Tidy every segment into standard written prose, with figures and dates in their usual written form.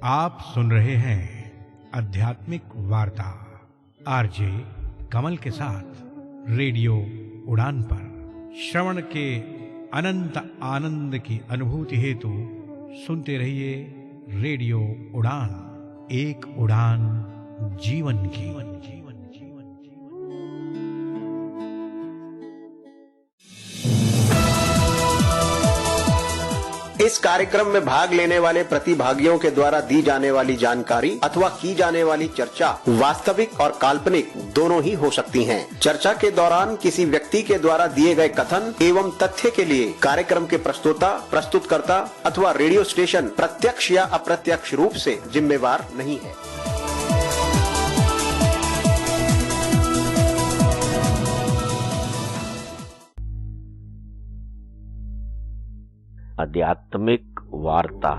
आप सुन रहे हैं आध्यात्मिक वार्ता आरजे कमल के साथ रेडियो उड़ान पर। श्रवण के अनंत आनंद की अनुभूति हेतु सुनते रहिए रेडियो उड़ान, एक उड़ान जीवन की। इस कार्यक्रम में भाग लेने वाले प्रतिभागियों के द्वारा दी जाने वाली जानकारी अथवा की जाने वाली चर्चा वास्तविक और काल्पनिक दोनों ही हो सकती हैं। चर्चा के दौरान किसी व्यक्ति के द्वारा दिए गए कथन एवं तथ्य के लिए कार्यक्रम के प्रस्तोता, प्रस्तुतकर्ता अथवा रेडियो स्टेशन प्रत्यक्ष या अप्रत्यक्ष रूप से जिम्मेवार नहीं है। आध्यात्मिक वार्ता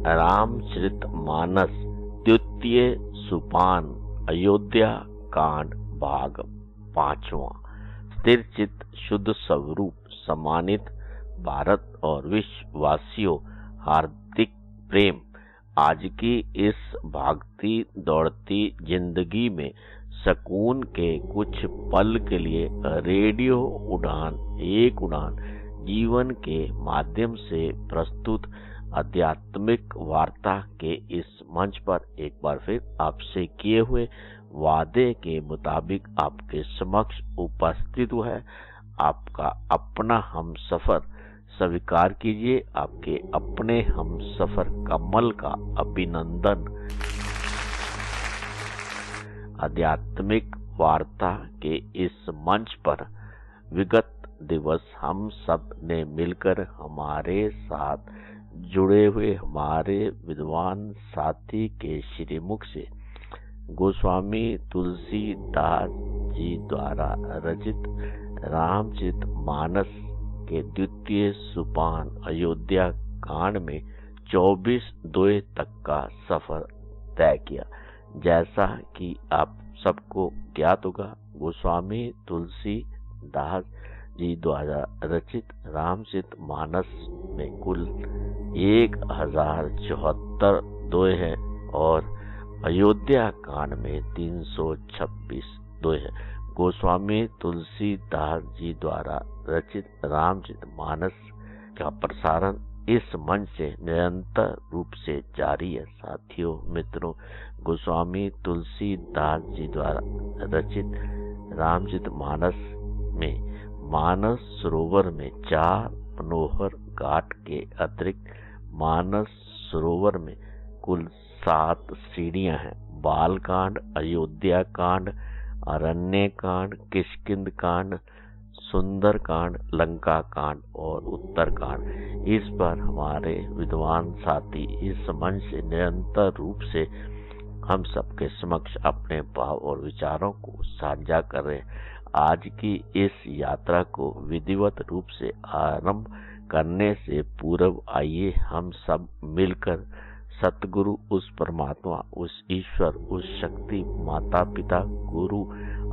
रामचरितमानस द्वितीय सोपान अयोध्या कांड भाग 5वां। स्थिर चित्त शुद्ध स्वरूप सम्मानित भारत और विश्ववासियों, हार्दिक प्रेम। आज की इस भागती दौड़ती जिंदगी में सुकून के कुछ पल के लिए रेडियो उड़ान, एक उड़ान जीवन के माध्यम से प्रस्तुत आध्यात्मिक वार्ता के इस मंच पर एक बार फिर आपसे किए हुए वादे के मुताबिक आपके समक्ष उपस्थित हुआ है। आपका अपना हम सफर स्वीकार कीजिए। आपके अपने हम सफर कमल का अभिनंदन। आध्यात्मिक वार्ता के इस मंच पर विगत दिवस हम सब ने मिलकर हमारे साथ जुड़े हुए हमारे विद्वान साथी के श्रीमुख से गोस्वामी तुलसीदास जी द्वारा रचित रामचरितमानस के द्वितीय सोपान अयोध्या कांड में 24 तक का सफर तय किया। जैसा कि आप सबको ज्ञात होगा, गोस्वामी तुलसीदास जी द्वारा रचित रामचरितमानस में कुल 1074 दोहे हैं और अयोध्या कांड में 326 दोहे हैं। गोस्वामी तुलसीदास जी द्वारा रचित रामचरितमानस का प्रसारण इस मंच से निरंतर रूप से जारी है। साथियों, मित्रों, गोस्वामी तुलसीदास जी द्वारा रचित रामचरितमानस में मानस सरोवर में 4 मनोहर घाट के अतिरिक्त मानस सरोवर में कुल 7 सीढ़ियां हैं। बालकांड, अयोध्या कांड, अरण्य कांड, किष्किंध कांड, सुंदर कांड, लंका कांड और उत्तर कांड। इस पर हमारे विद्वान साथी इस मंच से निरंतर रूप से हम सबके समक्ष अपने भाव और विचारों को साझा कर रहे हैं। आज की इस यात्रा को विधिवत रूप से आरंभ करने से पूर्व आइए हम सब मिलकर सतगुरु, उस परमात्मा, उस ईश्वर, उस शक्ति, माता पिता, गुरु,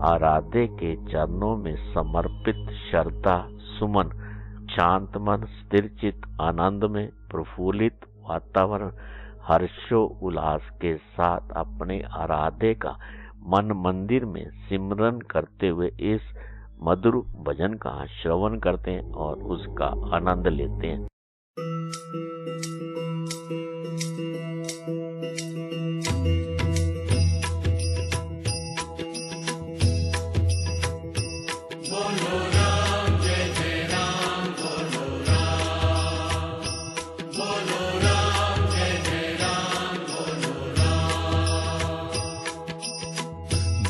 आराध्य के चरणों में समर्पित श्रद्धा सुमन, शांत मन, स्थिर चित्त, आनंद में प्रफुल्लित वातावरण, हर्षो उल्लास के साथ अपने आराध्य का मन मंदिर में सिमरन करते हुए इस मधुर भजन का श्रवण करते हैं और उसका आनंद लेते हैं।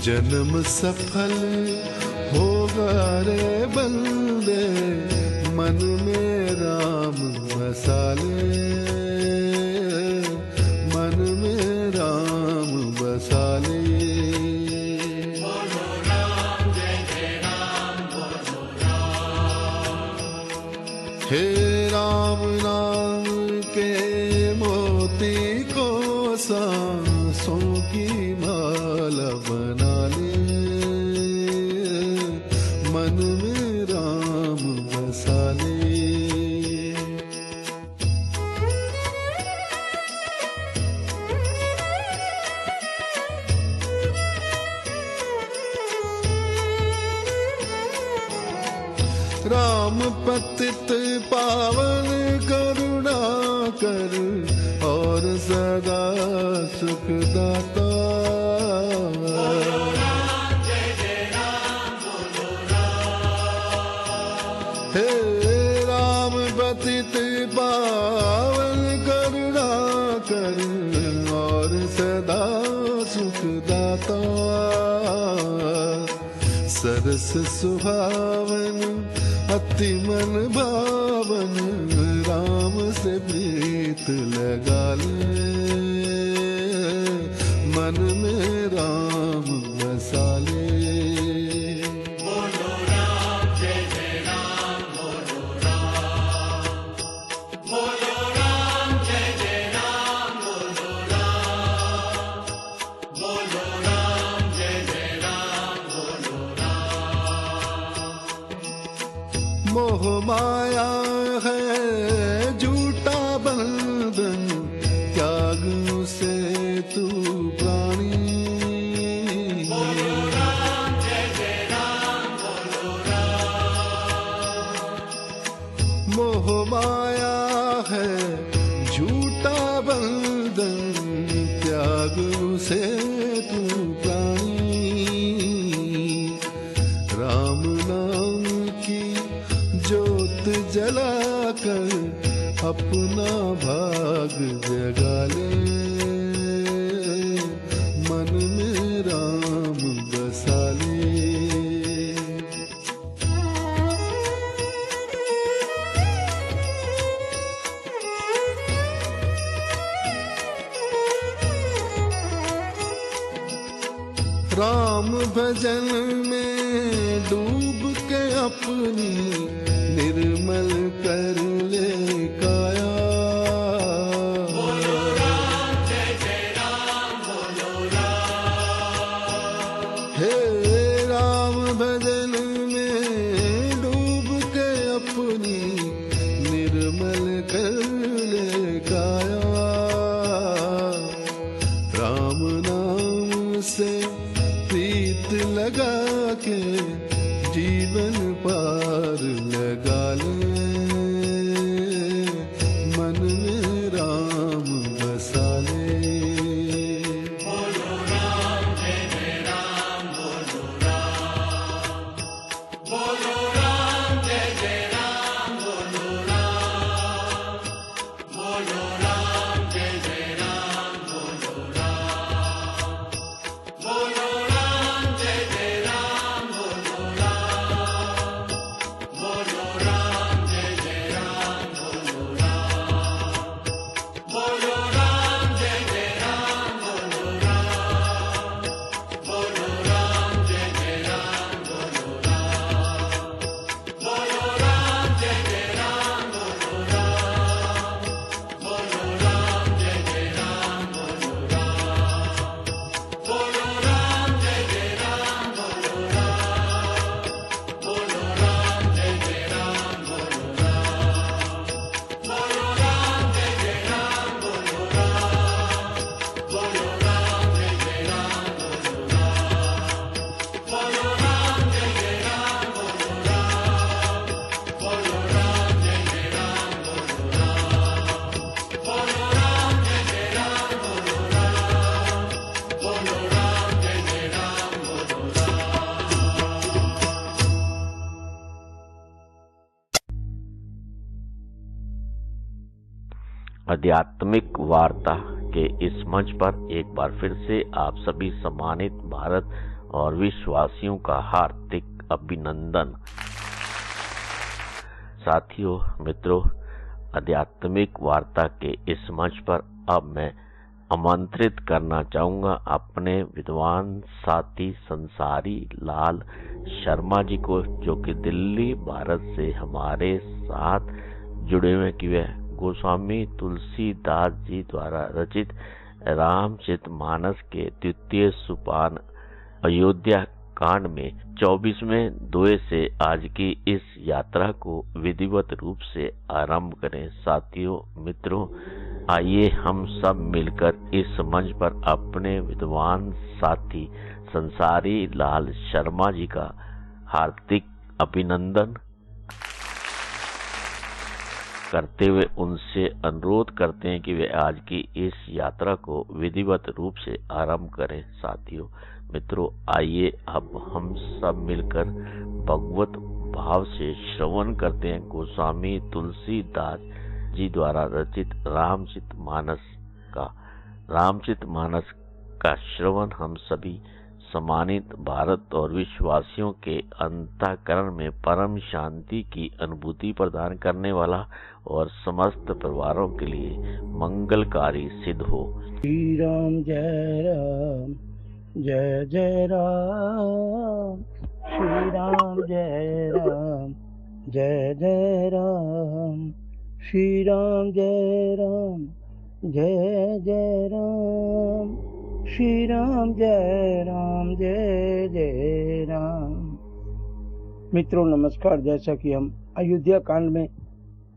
जन्म सफल होगा रे बंदे, मन में राम बसा ले, मन में राम बसा ले। बोलो राम, जय जय राम, बोलो राम। हे राम नाम के मोती को सांसों की माला बना ले, मन में राम बसा ले। राम पतित पावन करुणा कर और सदा सुख दाता। हे राम पतित पावन करुणा कर और सदा सुख दाता। सरस सुहावन अति मन भावन राम से प्रीत लगा ले। मन में राम बसा ले। मोह माया है झूठा बंधन त्याग से तू प्राणी। मोह माया है झूठा बंधन त्याग से तू प्राणी। राम नाम की ज्योत जलाकर अपना भाग जगा ले। मन में राम बसा ले। राम भजन में डूब के अपनी निर्मल कर ले काया। बोलो राम जय जय राम बोलो राम। हे राम भजन में डूब के अपनी निर्मल कर ले काया। राम नाम से प्रीत लगा के जीवन पार लगा ले। मन में राम बसा ले। बोलो राम जय जय राम बोलो राम। बोलो राम जय जय राम बोलो राम। बोलो राम जय जय राम बोलो राम। बोलो राम जय जय राम बोलो राम। बोलो राम जय जय राम बोलो राम। बोलो राम जय जय राम बोलो राम। बोलो राम जय जय राम बोलो राम। बोलो राम जय जय राम बोलो राम। बोलो राम जय जय राम बोलो राम। बोलो राम जय जय राम बोलो राम। बोलो राम जय जय राम बोलो राम। बोलो राम जय जय राम बोलो राम। बोलो राम जय जय राम बोलो राम। बोलो राम जय जय राम बोलो राम। बोलो राम जय जय राम बोलो राम। बोलो राम जय जय राम बोलो राम। बोलो राम जय जय राम बोलो आध्यात्मिक वार्ता के इस मंच पर एक बार फिर से आप सभी सम्मानित भारत और विश्ववासियों का हार्दिक अभिनंदन। साथियों, मित्रों, आध्यात्मिक वार्ता के इस मंच पर अब मैं आमंत्रित करना चाहूंगा अपने विद्वान साथी संसारी लाल शर्मा जी को, जो कि दिल्ली भारत से हमारे साथ जुड़े हुए कि वे गोस्वामी तुलसीदास जी द्वारा रचित रामचरितमानस के द्वितीय सोपान अयोध्या कांड में 24वें दोहे से आज की इस यात्रा को विधिवत रूप से आरंभ करें। साथियों, मित्रों, आइए हम सब मिलकर इस मंच पर अपने विद्वान साथी संसारी लाल शर्मा जी का हार्दिक अभिनंदन करते हुए उनसे अनुरोध करते हैं कि वे आज की इस यात्रा को विधिवत रूप से आरंभ करें। साथियों, मित्रों, आइए अब हम सब मिलकर भगवत भाव से श्रवण करते हैं गोस्वामी तुलसीदास जी द्वारा रचित रामचरितमानस का श्रवण हम सभी सम्मानित भारत और विश्ववासियों के अंतःकरण में परम शांति की अनुभूति प्रदान करने वाला और समस्त परिवारों के लिए मंगलकारी सिद्ध हो। श्री राम जय जय राम, श्री राम जय जय राम, श्री राम जय जय राम, श्री राम जय जय राम। मित्रों नमस्कार। जैसा कि हम अयोध्या कांड में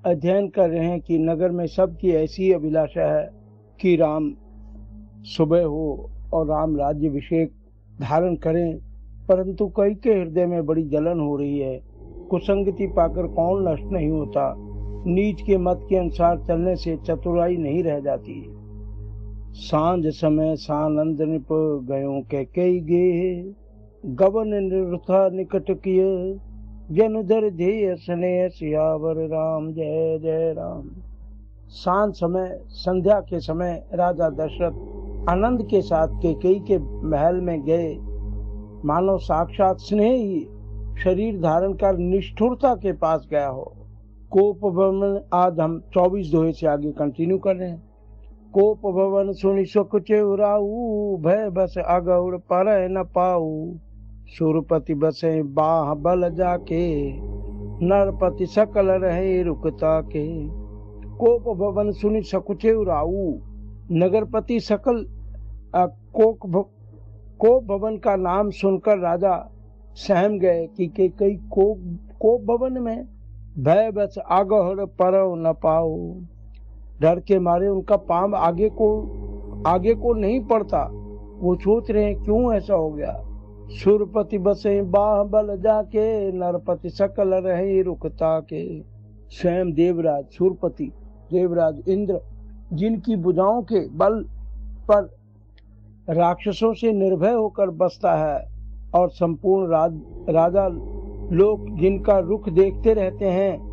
अध्ययन कर रहे हैं कि नगर में सबकी ऐसी अभिलाषा है कि राम सुबह हो और राम राज्याभिषेक धारण करें, परंतु कई के हृदय में बड़ी जलन हो रही है। कुसंगति पाकर कौन नष्ट नहीं होता। नीच के मत के अनुसार चलने से चतुराई नहीं रह जाती। सांझ समय सानंद निप गयों के कई गे, गवन निरुथा निकट किय, जनुधर ध्येय स्नेह सियावर राम जय जय राम। सांझ समय संध्या के समय राजा दशरथ आनंद के साथ कैकेयी के महल में गए। मानो साक्षात स्नेह ही शरीर धारण कर निष्ठुरता के पास गया हो। कोप भवन, आज हम 24 दोहे से आगे कंटिन्यू कर रहे हैं। कोप भवन सुनि सुख चेवराऊ, भय बस अगौर पर न पाऊ, सुरपति बसे बाह बल जाके, नरपति सकल रहे रुकता के। कोप भवन सुनि सुख चेवराऊ, नगरपति सकल कोप भवन का नाम सुनकर राजा सहम गए कि कई कोप भवन में भय बस आगहर परव न पाओ। डर के मारे उनका पांव आगे को नहीं पड़ता। वो सोच रहे हैं क्यों ऐसा हो गया। सुरपति बसे बाह बल जाके, नरपति सकल रहे रुकता के। स्वयं देवराज सुरपति देवराज इंद्र, जिनकी भुजाओं के बल पर राक्षसों से निर्भय होकर बसता है, और संपूर्ण राजा लोग जिनका रुख देखते रहते हैं,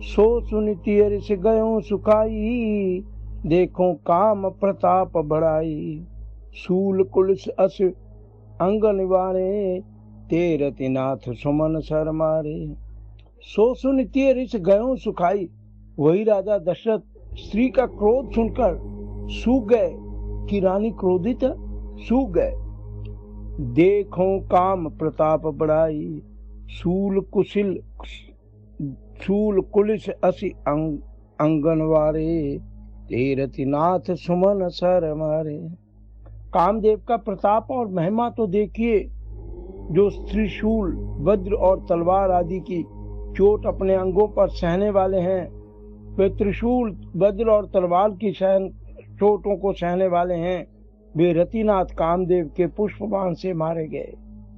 सो सुनिति ऋष गयों सुखाई, देखो काम प्रताप बढ़ाई। सूल कुलस अस अंग निवारे, तेरति नाथ सुमन सर मारे। सो सुनिति ऋष गयों सुखाई, वही राजा दशरथ स्त्री का क्रोध सुनकर सूख गए कि रानी क्रोधित है, सूख गए। देखो काम प्रताप बढ़ाई, सूल कुलिस असी अंगनवारे, तेरति नाथ सुमन सर मारे। कामदेव का प्रताप और महिमा तो देखिए, जो त्रिशूल वज्र और तलवार आदि की चोट अपने अंगों पर सहने वाले हैं, वे त्रिशूल वज्र और तलवार की चोटों को सहने वाले हैं। वे रतिनाथ कामदेव के पुष्पबाण से मारे गए।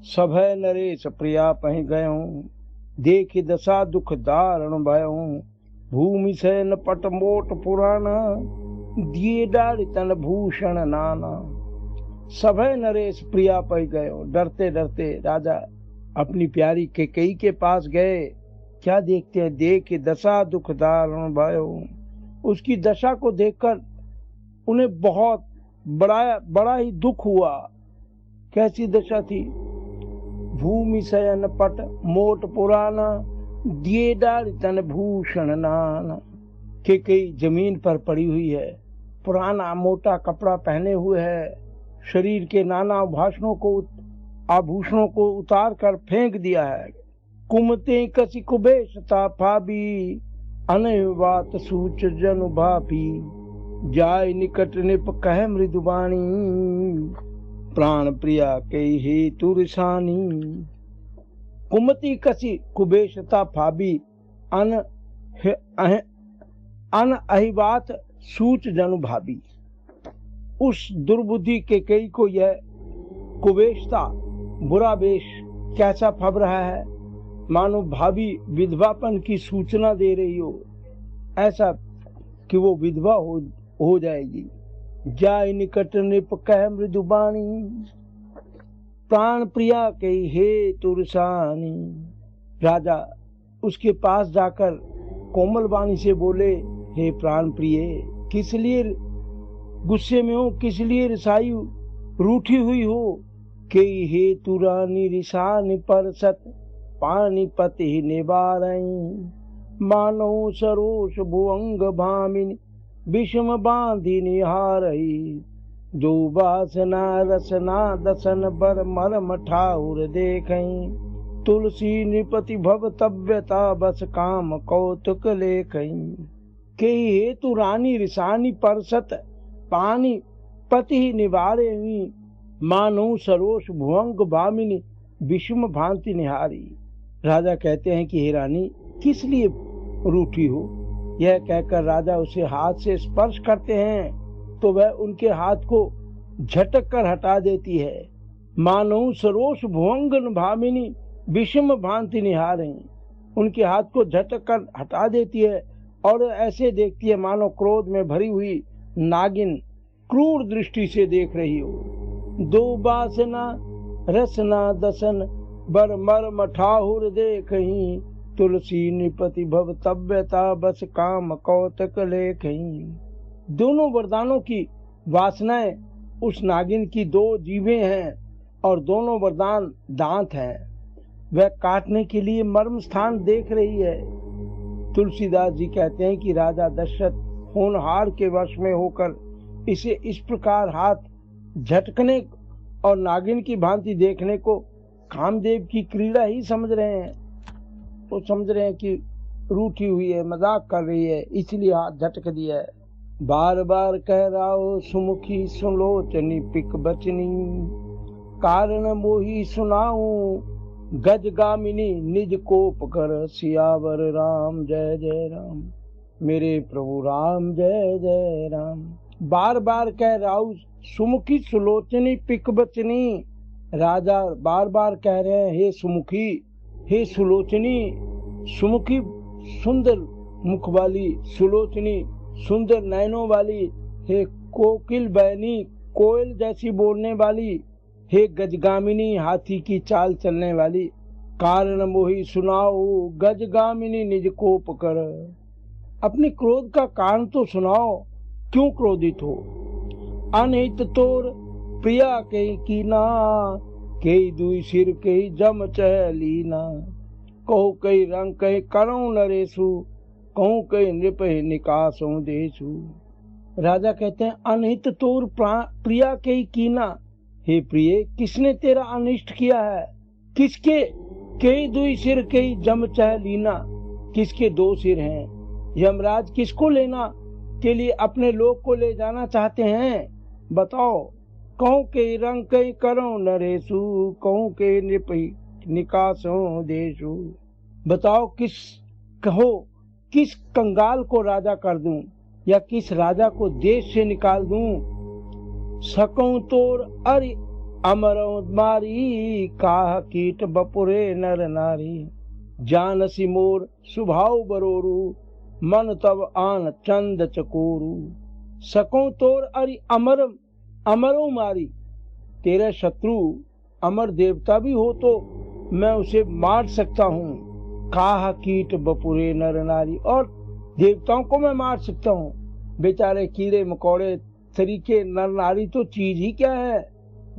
सभय नरेश प्रिया पहि गयों, देखि दशा दुख दारण भयों। भूमि से न पट मोट पुराना, दिए डाल तन भूषण नाना। सभय नरेश प्रिया पहि गयों, डरते डरते राजा अपनी प्यारी कैकेयी के पास गए। क्या देखते हैं, देख दशा दुख दारण भयों। उसकी दशा को देखकर उन्हें बहुत बड़ा ही दुख हुआ। कैसी दशा थी। भूमि शयन पट मोट पुराना, दिए डाल तन भूषण नाना। कैकेयी जमीन पर पड़ी हुई है, पुराना मोटा कपड़ा पहने हुए है, शरीर के नाना आभूषणों को उतार कर फेंक दिया है। कुमते कसी कुबेशता फाबी, अनहिवात सूच जनु भापी। जाय निकट निप कह मृदुबाणी, प्राण प्रिया के हेतु रिसानी। कुमति कसी कुबेशता फाबी, अन अहिवात सूच जनु भाभी। उस दुर्बुद्धि कैकेयी को यह कुबेशता बुरा वेश कैसा फब रहा है, मानो भाभी विधवापन की सूचना दे रही हो। ऐसा कि वो विधवा हो जाएगी। जाय निकट नृप कह मृदुबानी, प्राण प्रिया के हे तुरसानी। राजा उसके पास जाकर कोमल वाणी से बोले, हे प्राण प्रिय, किस लिए गुस्से में हो, किस लिए रिसाई रूठी हुई हो? के हे तुरानी रिसान परसत, पानीपति निवारई। मानो सरोष भुअंग भामिनी, विषम बांधी निहारई। जो वासना रसना दसन बर मरम ठाउर देखई। तुलसी नृपति भव तव्यता बस काम कौतुक लेखई। के हेतु रानी रिसानी परसत, पानी पति निवारे। मानो सरोष भुवंग भामिनी, विषम भांति निहारी। राजा कहते हैं कि हे रानी, किस लिए रूठी हो? यह कहकर राजा उसे हाथ से स्पर्श करते हैं तो वह उनके हाथ को झटक कर हटा देती है। मानो सरोष भुवंगन भामिनी, विषम भांति निहारे। उनके हाथ को झटक कर हटा देती है और ऐसे देखती है मानो क्रोध में भरी हुई नागिन क्रूर दृष्टि से देख रही हो। दो बासना रसना दसन बर मर्म ठाहुर देखहीं। तुलसी नृपति भव तव्यता बस काम कौतक लेखहीं। दोनों वरदानों की वासनाएं उस नागिन की दो जीभें हैं और दोनों वरदान दांत हैं। वह काटने के लिए मर्म स्थान देख रही है। तुलसीदास जी कहते हैं कि राजा दशरथ होनहार के वश में होकर इसे इस प्रकार हाथ झटकने और नागिन की भांति देखने को कामदेव की क्रीड़ा ही समझ रहे हैं। तो समझ रहे हैं कि रूठी हुई है, मजाक कर रही है, इसलिए हाथ झटक दिया है। बार बार कह रहा हो सुमुखी सुलोचनी पिक बचनी। कारण मोही सुनाऊं गजगामिनी, निज कोप कर सियावर राम जय जय राम। मेरे प्रभु राम जय जय राम। बार बार कह रहा हूं सुमुखी सुलोचनी पिक बचनी। राजा बार बार कह रहे हैं, हे सुमुखी, हे सुलोचनी। सुमुखी सुंदर मुख वाली, सुलोचनी सुंदर नयनों वाली, हे कोकिल बहनी, कोयल जैसी बोलने वाली, हे गजगामिनी, हाथी की चाल चलने वाली। कारण मोही सुनाओ गजगामिनी, निज कोप कर। अपने क्रोध का कारण तो सुनाओ, क्यों क्रोधित हो? अनहित तोर प्रिया के कीना, के दुई सिर के जम चहलीना। कहू कई रंग कई करऊं नरेशु, कहूं कई नृप निकासों देशु। राजा कहते हैं, अनहित तोर प्रिया के कीना। हे प्रिय, किसने तेरा अनिष्ट किया है? किसके कई दुई सिर कई जम चहलीना, किसके दो सिर हैं? यमराज किसको लेना के लिए अपने लोक को ले जाना चाहते हैं? बताओ। कहूं के रंग कई करो नरेशु, कहूं के नृप निकासों देशु। बताओ किस कंगाल को राजा कर दूं या किस राजा को देश से निकाल दूं। सकूं तोर अरि अमरों मारी, काह कीट बपुरे नर नारी। जानसी मोर सुभाव बरोरू, मन तब आन चंद चकोरू। सकूं तोर अरि अमरों मारी। तेरा शत्रु अमर देवता भी हो तो मैं उसे मार सकता हूँ। काह कीट बपुरे नर नारी, और देवताओं को मैं मार सकता हूँ। बेचारे कीड़े मकोड़े तरीके नर नारी तो चीज ही क्या है।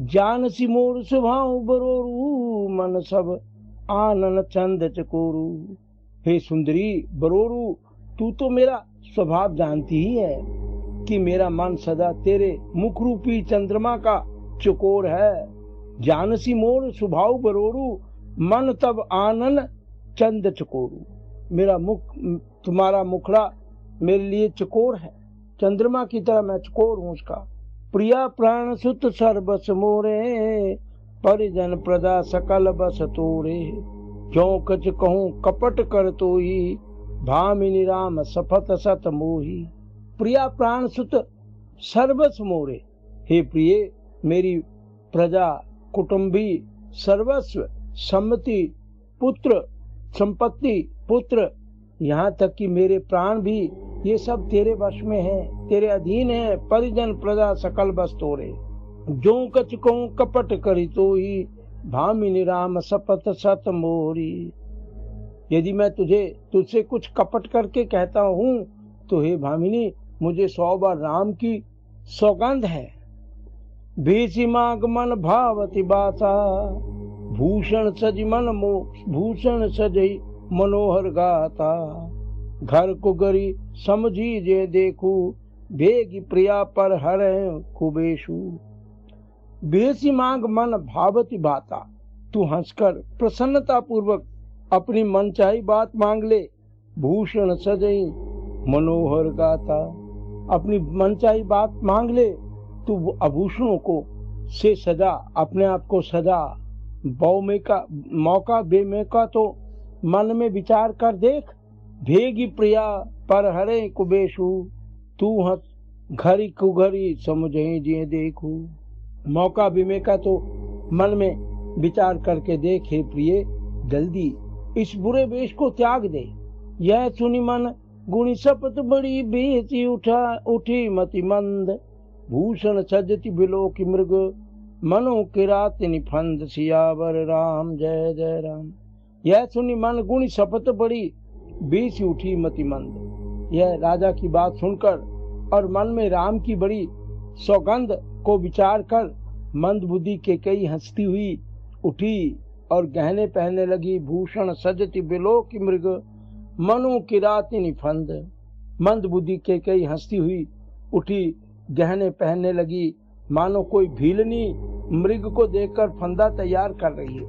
जानसी मोर सुभाव बरोरू, मन सब आनन चंद चकोरू। हे सुंदरी बरोरू, तू तो मेरा स्वभाव जानती ही है कि मेरा मन सदा तेरे मुख रूपी चंद्रमा का चकोर है। जानसी मोर स्वभाव बरोरू, मन तब आनन चंद चकोरू। मेरा मुख, तुम्हारा मुखड़ा मेरे लिए चकोर है, चंद्रमा की तरह मैं चकोर हूँ उसका। प्रिया प्राण सुत सर्वस मोरे, परिजन प्रजा सकल बस तोरे। जो कछ कहूँ कपट कर तोई, भामिनी राम सफत सत मोही। प्रिया प्राण सुत सर्वस मोरे। हे प्रिय, मेरी प्रजा, कुटुंबी, सर्वस्व, सम्मति, पुत्र, संपत्ति, पुत्र, यहाँ तक कि मेरे प्राण भी ये सब तेरे वश में है, तेरे अधीन है। परिजन प्रजा सकल बस तोरे, जो कछ कहूं कपट करी तो ही, भामिनी राम सपत सत मोरी। यदि मैं तुझसे कुछ कपट करके कहता हूँ तो हे भामिनी, मुझे 100 बार राम की सौगंध है। भीसी माग मन भावती बाता, भूषण सज मन भूषण सजई मनोहर गाता। घर को गरी समझी जे देखू, भेगी प्रिया पर हरे कुबेशु। बेसी मांग मन भावती बाता, तू हंसकर प्रसन्नता पूर्वक अपनी मनचाही बात मांग ले। भूषण सजई मनोहर गाता, अपनी मनचाही बात मांग ले। तू आभूषणों को से सजा, अपने आप को सजा। मौका बेमौका तो मन में विचार कर देख। भेगी प्रिया पर हरे कुबेशु, तू हंस घड़ी कुघड़ी समझे जिए देखू। मौका बेमौका तो मन में विचार करके देखे प्रिय, जल्दी इस बुरे वेश को त्याग दे। यह सुनी मन गुणी सपत बड़ी बेसी उठी मति मंद। भूषण सजति बिलो की मृग, मनो किरात निफंद। सियावर राम जय जय राम। यह सुनी मन गुणी सपत बड़ी बेसी उठी मति मंद। यह राजा की बात सुनकर और मन में राम की बड़ी सौगंध को विचार कर मंद बुद्धि के कई हंसती हुई उठी और गहने पहनने लगी। भूषण सजति बिलो की मृग, मनु किराति निफंद। मंद बुद्धि के कई हंसती हुई उठी, गहने पहनने लगी, मानो कोई भीलनी मृग को देखकर फंदा तैयार कर रही है।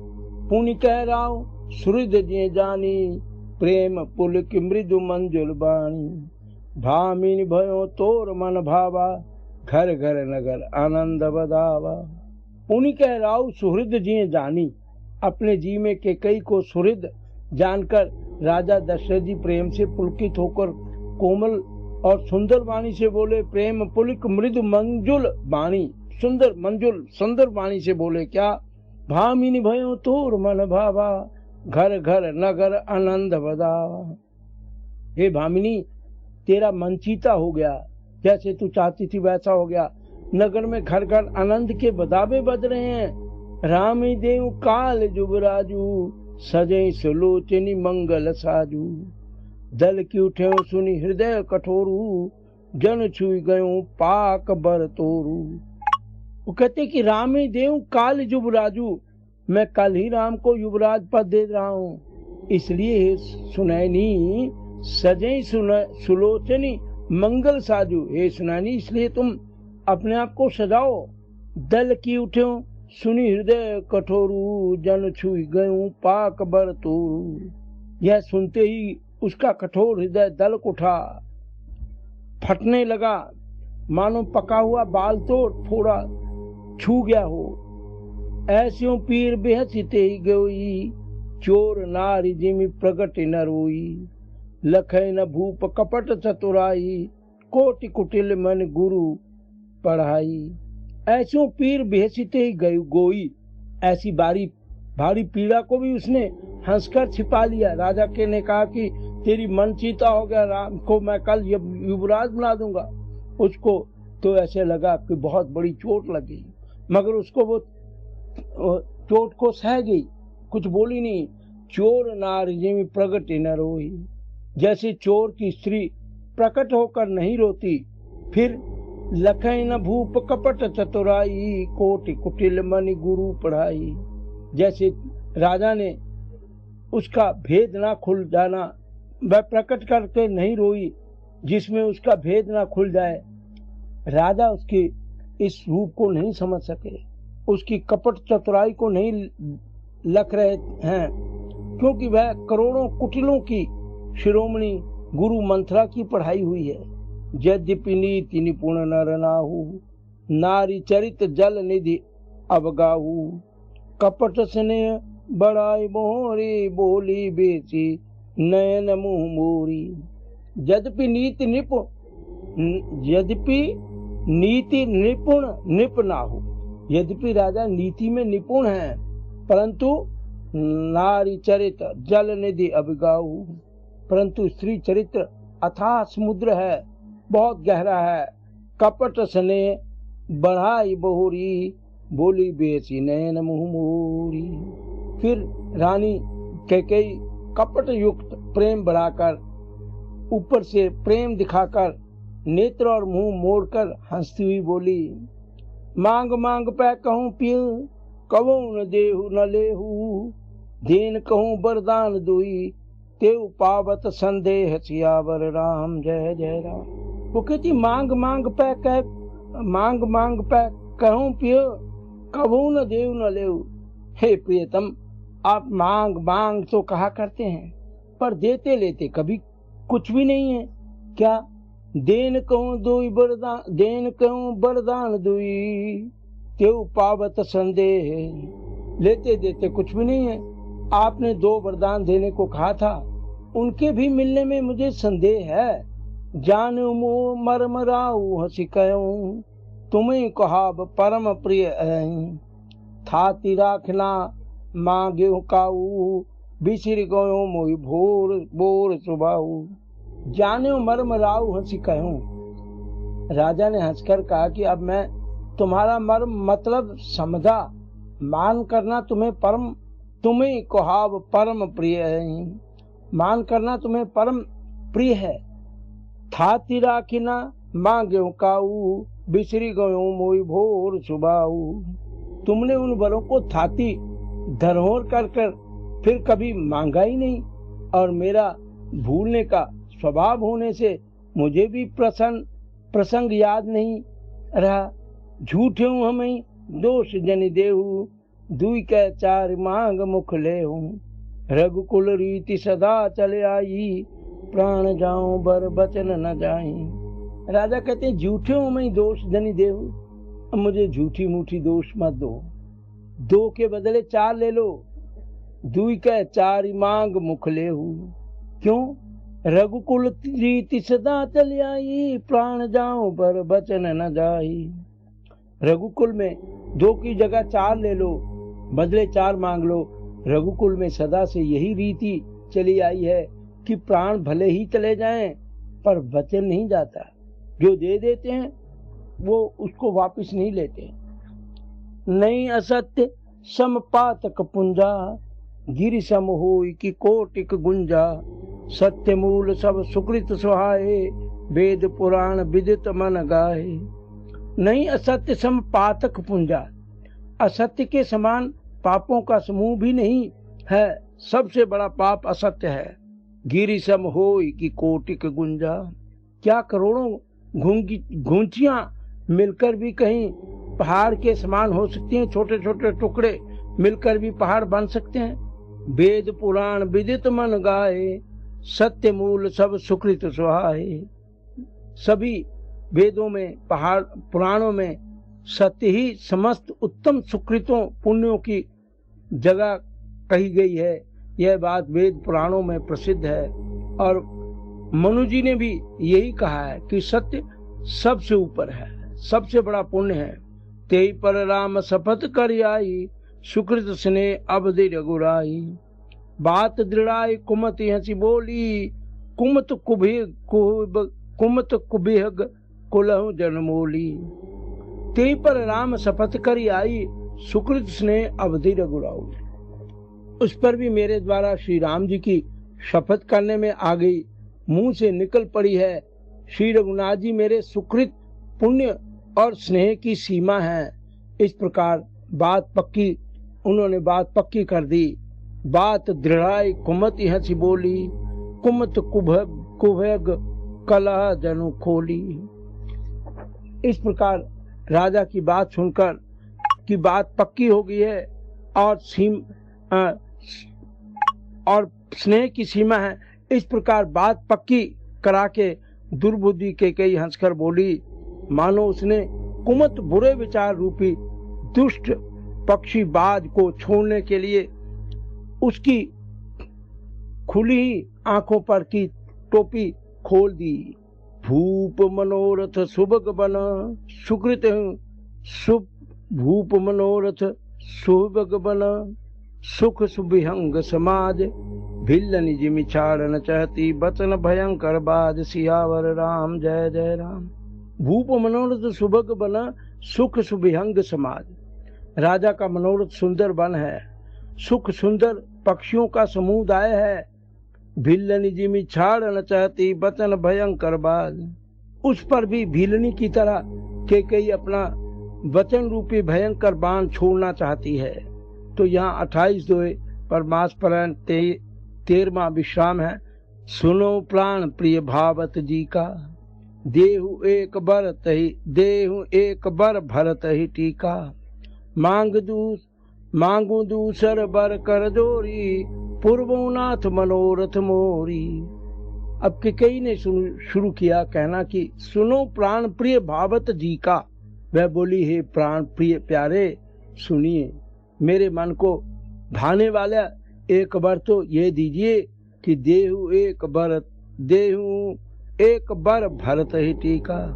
पुनि कह राव सुहृद जिए जानी, प्रेम पुलक मृदु मंजुल बाणी। भामिनी भयो तोर मन भावा, घर घर नगर आनंद बदावा। पुनि कह राव सुहृद जिए जानी, अपने जी में के कई को सुहृद जानकर राजा दशरथ जी प्रेम से पुलकित होकर कोमल और सुंदर वाणी से बोले। प्रेम पुलिक मृदु मंजुल वाणी, सुंदर वाणी से बोले क्या? भामिनी भयो तोर मन भावा, घर घर नगर आनंद बदावा। हे भामिनी, तेरा मन चीता हो गया, जैसे तू चाहती थी वैसा हो गया। नगर में घर घर आनंद के बदावे बज रहे हैं। रामी देव काल जुबराजू, सजे सुलोचनी मंगल साजू। दल की उठे सुनी हृदय कठोरू, जन छुई गयो पाक बर तोरू। वो कहते कि रामी देव काल जुबराजू, मैं कल ही राम को युवराज पद दे रहा हूँ। इसलिए सुनैनी सजे सुलोचनी मंगल साजू। हे सुनैनी, इसलिए तुम अपने आप को सजाओ। दल की उठे सुनी हृदय कठोरू, जन छुई गयूं पाक बर तोरू। यह सुनते ही उसका कठोर हृदय दल उठा, फटने लगा, मानो पका हुआ बाल तो थोड़ा छू गया हो। ऐस्यों पीर बेहसिते ही गई, चोर नारी जिमि प्रगट न रोई। लखै न भूप कपट चतुराई, कोटि कुटिल मन गुरु पढ़ाई। ऐसों पीर बेहसिते ही गोई, ऐसी भारी पीड़ा को भी उसने हंसकर छिपा लिया। राजा के ने कहा कि तेरी मन चीता हो गया, राम को मैं कल युवराज बना दूंगा। उसको तो ऐसे लगा कि बहुत बड़ी चोट लगी, मगर उसको वो चोट को सह गई, कुछ बोली नहीं। चोर नारी जिमि प्रगट न रोई, जैसे चोर की स्त्री प्रकट होकर नहीं रोती। फिर लखै न भूप कपट चतुराई, कोटि कुटिल मनि गुरु पढ़ाई। जैसे राजा ने उसका भेद ना खुल जाना, वह प्रकट करके नहीं रोई जिसमें उसका भेद ना खुल जाए। राजा उसके इस रूप को नहीं समझ सके, उसकी कपट चतुराई को नहीं लख रहे हैं, क्योंकि वह करोड़ों कुटिलों की शिरोमणि गुरु मंथरा की पढ़ाई हुई है। यद्यपि नीति निपुण नर नाहु, नारी चरित जल निधि अवगाहु। कपट स्नेह बड़ाई मोहरी, बोली बेची नयन मुंह मोरी। यद्यपि नीति निपुण निप ना हो, यद्यपि राजा नीति में निपुण है, परंतु नारी चरित्र जल निधि अभिगाऊ, परंतु स्त्री चरित्र अथाह समुद्र है, बहुत गहरा है। कपट सने बढ़ाई बहुरी, बोली बेसी नैन मुँह मोरी। फिर रानी कैकेयी कपट युक्त प्रेम बढ़ाकर, ऊपर से प्रेम दिखाकर, नेत्र और मुंह मोड़कर हंसती हुई बोली, मांग मांग पै कहूँ पिय, कबहू न देहु न लेहू। देन कहूँ वरदान दुई, तेउ पावत संदेह सियावर राम जय जय राम। वो कहती मांग मांग पै कहूँ पिय, कबहू न देहु न लेहू। हे प्रियतम, आप मांग मांग तो कहा करते हैं, पर देते लेते कभी कुछ भी नहीं है क्या? देन कहूँ वरदान दुई, तेउ पावत संदेह। लेते देते कुछ भी नहीं है। आपने 2 वरदान देने को कहा था, उनके भी मिलने में मुझे संदेह है। जानू मोह मरमराऊ हंसी कहूँ, तुम्हें कहाब परम प्रिय है। थाती राखना मांगे काऊ, बिसर गयो मोहि भोर बोर सुबाऊ। जाने मरमराऊ हंसी कहूँ। राजा ने हंसकर कहा कि अब मैं तुम्हारा मर्म मतलब समझा। मान करना तुम्हें कहाब परम प्रिय है। मान करना तुम्हें परम प्रिय है। थाती राखिना मांगे काऊ, बिसरी गयो मोहि भोर सुबाऊ। तुमने उन वरों को थाती धरोहर कर फिर कभी मांगा ही नहीं, और मेरा भूलने का स्वभाव होने से मुझे भी प्रसंग याद नहीं रहा। झूठे हूँ हमें दोष जन देहू, दुई कै चार मांग मुख ले हूँ। रघुकुल रीति सदा चले आई, प्राण जाऊं बर बचन न जाई। राजा कहते हैं झूठे हूँ मैं दोष जन देहू, अब मुझे झूठी मूठी दोष मत दो। 2 के बदले 4 ले लो। दुई कै चार मांग मुख लेहू। क्यों? रघुकुल रीति सदा चली आई, प्राण जाऊं पर बचन न जाई। रघुकुल में 2 की जगह 4 ले लो, बदले 4 मांग लो। रघुकुल में सदा से यही रीति चली आई है कि प्राण भले ही चले जाएं, पर वचन नहीं जाता। जो दे देते हैं वो उसको वापस नहीं लेते। नहीं असत्य समपातक पुंजा, गिरि सम होई की कोटिक गुंजा। सत्य मूल सब सुकृत सुहाए, वेद पुराण विदित मन गाए। नहीं असत्य सम पातक पुंजा, असत्य के समान पापों का समूह भी नहीं है। सबसे बड़ा पाप असत्य है। गिरि सम होई की कोटिक गुंजा। क्या करोड़ों घूंचियां मिलकर भी कहीं पहाड़ के समान हो सकती हैं? छोटे छोटे टुकड़े मिलकर भी पहाड़ बन सकते हैं। वेद पुराण विदित मन गाए, सत्य मूल सब सुकृत सुहाए। सभी वेदों में, पहाड़ पुराणों में सत्य ही समस्त उत्तम सुकृतों पुण्यों की जगह कही गई है। यह बात वेद पुराणों में प्रसिद्ध है। और मनु जी ने भी यही कहा है कि सत्य सबसे ऊपर है, सबसे बड़ा पुण्य है। तेई पर राम शपथ कर आई, सुकृत स्नेह अवधि रघुराई। बात दृढ़ाई कुमत हंसी बोली, कुमत कुबिहग कुलहु जनमोली। तेई पर राम शपथ कर आई, सुकृत स्नेह अवधि रघुराई। उस पर भी मेरे द्वारा श्री राम जी की शपथ करने में आ गई, मुंह से निकल पड़ी है। श्री रघुनाथ जी मेरे सुकृत पुण्य और स्नेह की सीमा है। इस प्रकार उन्होंने बात पक्की कर दी। बात दृढ़ाई कुमत हंसी बोली, कुमत कुभग कलह जनु खोली। इस प्रकार राजा की बात सुनकर कि बात पक्की हो गई है और स्नेह की सीमा है, इस प्रकार बात पक्की करा के दुर्बुद्धि कैकेयी हंसकर बोली, मानो उसने कुमत बुरे विचार रूपी दुष्ट पक्षी बाज को छोड़ने के लिए उसकी खुली ही आंखों पर की टोपी खोल दी। भूप मनोरथ सुभग बना, सुकृत शुभ भूप मनोरथ सुभग बना। सुख सुविहंग समाज, भिल्लनि जिमि छाड़ न चाहती बचन भयंकर बाज सियावर राम जय जय राम। भूप मनोरथ सुभग बना सुख सुविहंग समाज। राजा का मनोरथ सुंदर वन है, सुख सुंदर पक्षियों का समुदाय है। भिल्लनि जिमि छाड़ न चाहती बचन भयंकर बाज। उस पर भी भिल्लनी की तरह कैकेयी अपना वचन रूपी भयंकर बाण छोड़ना चाहती है। तो यहाँ 28 दोहे पर मास पर 13वां विश्राम है। सुनो प्राण प्रिय भावत जी का, देहु एक बर भरत ही टीका। मांगू दूसर बर कर जोरी, पूर्वनाथ मनोरथ मोरी। अब कैकेयी ने शुरू किया कहना कि सुनो प्राण प्रिय भावत जी का। वह बोली, हे प्राण प्रिय प्यारे सुनिए, मेरे मन को भाने वाला एक बार तो ये दीजिए कि देहु एक बर भरत ही टीका।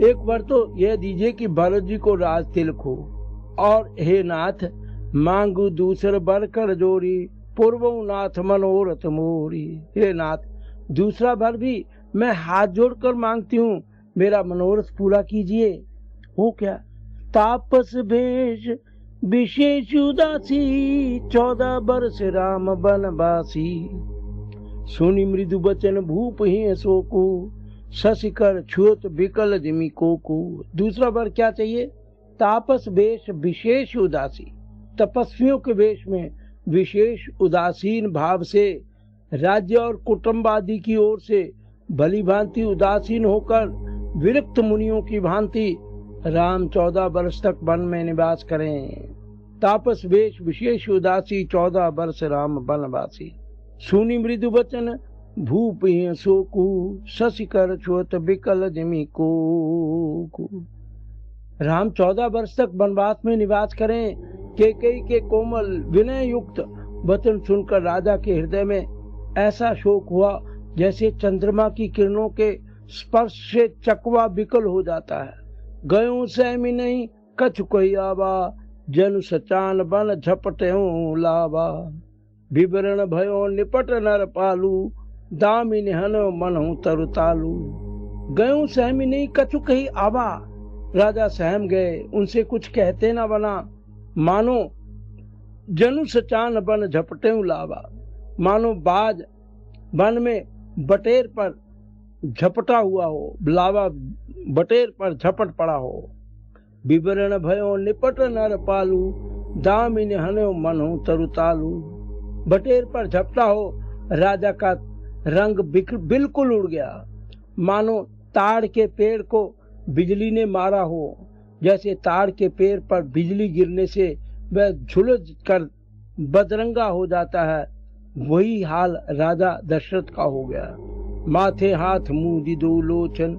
एक बार तो यह दीजिए कि भरत जी को राज तिलक हो। और हे नाथ, मांगू दूसर बर कर जोरी, पूर्वनाथ मनोरथ मोरी। हे नाथ, दूसरा बार भी मैं हाथ जोड़कर मांगती हूँ, मेरा मनोरथ पूरा कीजिए। वो क्या? तापस भेष विशेष उदासी, 14 बरस राम बनवासी। सुनि मृदु बचन भूप ही अशोकु, शशिकर छुत विकल जिमि कोकु। दूसरा बार क्या चाहिए? तापस वेश विशेष उदासी। तपस्वियों के वेश में विशेष उदासीन भाव से, राज्य और कुटुंब आदि की ओर से भली भांति उदासीन होकर, विरक्त मुनियों की भांति राम 14 वर्ष तक वन में निवास करें। तापस वेश विशेष उदासी, 14 वर्ष राम वनवासी। सुनि मृदु वचन भूप शोकु, शशिकर छुत विकल जिमि कोकु। राम 14 वर्ष तक वनवास में निवास करें। कैकेयी के कोमल विनय युक्त वचन सुनकर राजा के हृदय में ऐसा शोक हुआ जैसे चंद्रमा की किरणों के स्पर्श से चकवा विकल हो जाता है। गयों सहमी नहीं कछु कोई आवा, जन सचान बन झपटे लावा। विवरण भयो निपट नर पालू, दामिन हनो मनहु तरु। गयों सहमी नहीं कछु कही आवा। राजा सहम गए, उनसे कुछ कहते न बना। मानो जनु सचान बन झपटे लावा, मानो बाज वन में बटेर पर झपटा हुआ हो, लावा बटेर पर झपट पड़ा हो। विवरण भयो निपट नर पालू, दामिन हनो मनहु तरु। बटेर पर झपटा हो, राजा का रंग बिल्कुल उड़ गया, मानो ताड़ के पेड़ को बिजली ने मारा हो। जैसे ताड़ के पेड़ पर बिजली गिरने से वह झुलझ कर बदरंगा हो जाता है, वही हाल राजा दशरथ का हो गया। माथे हाथ मूंदी दो लोचन,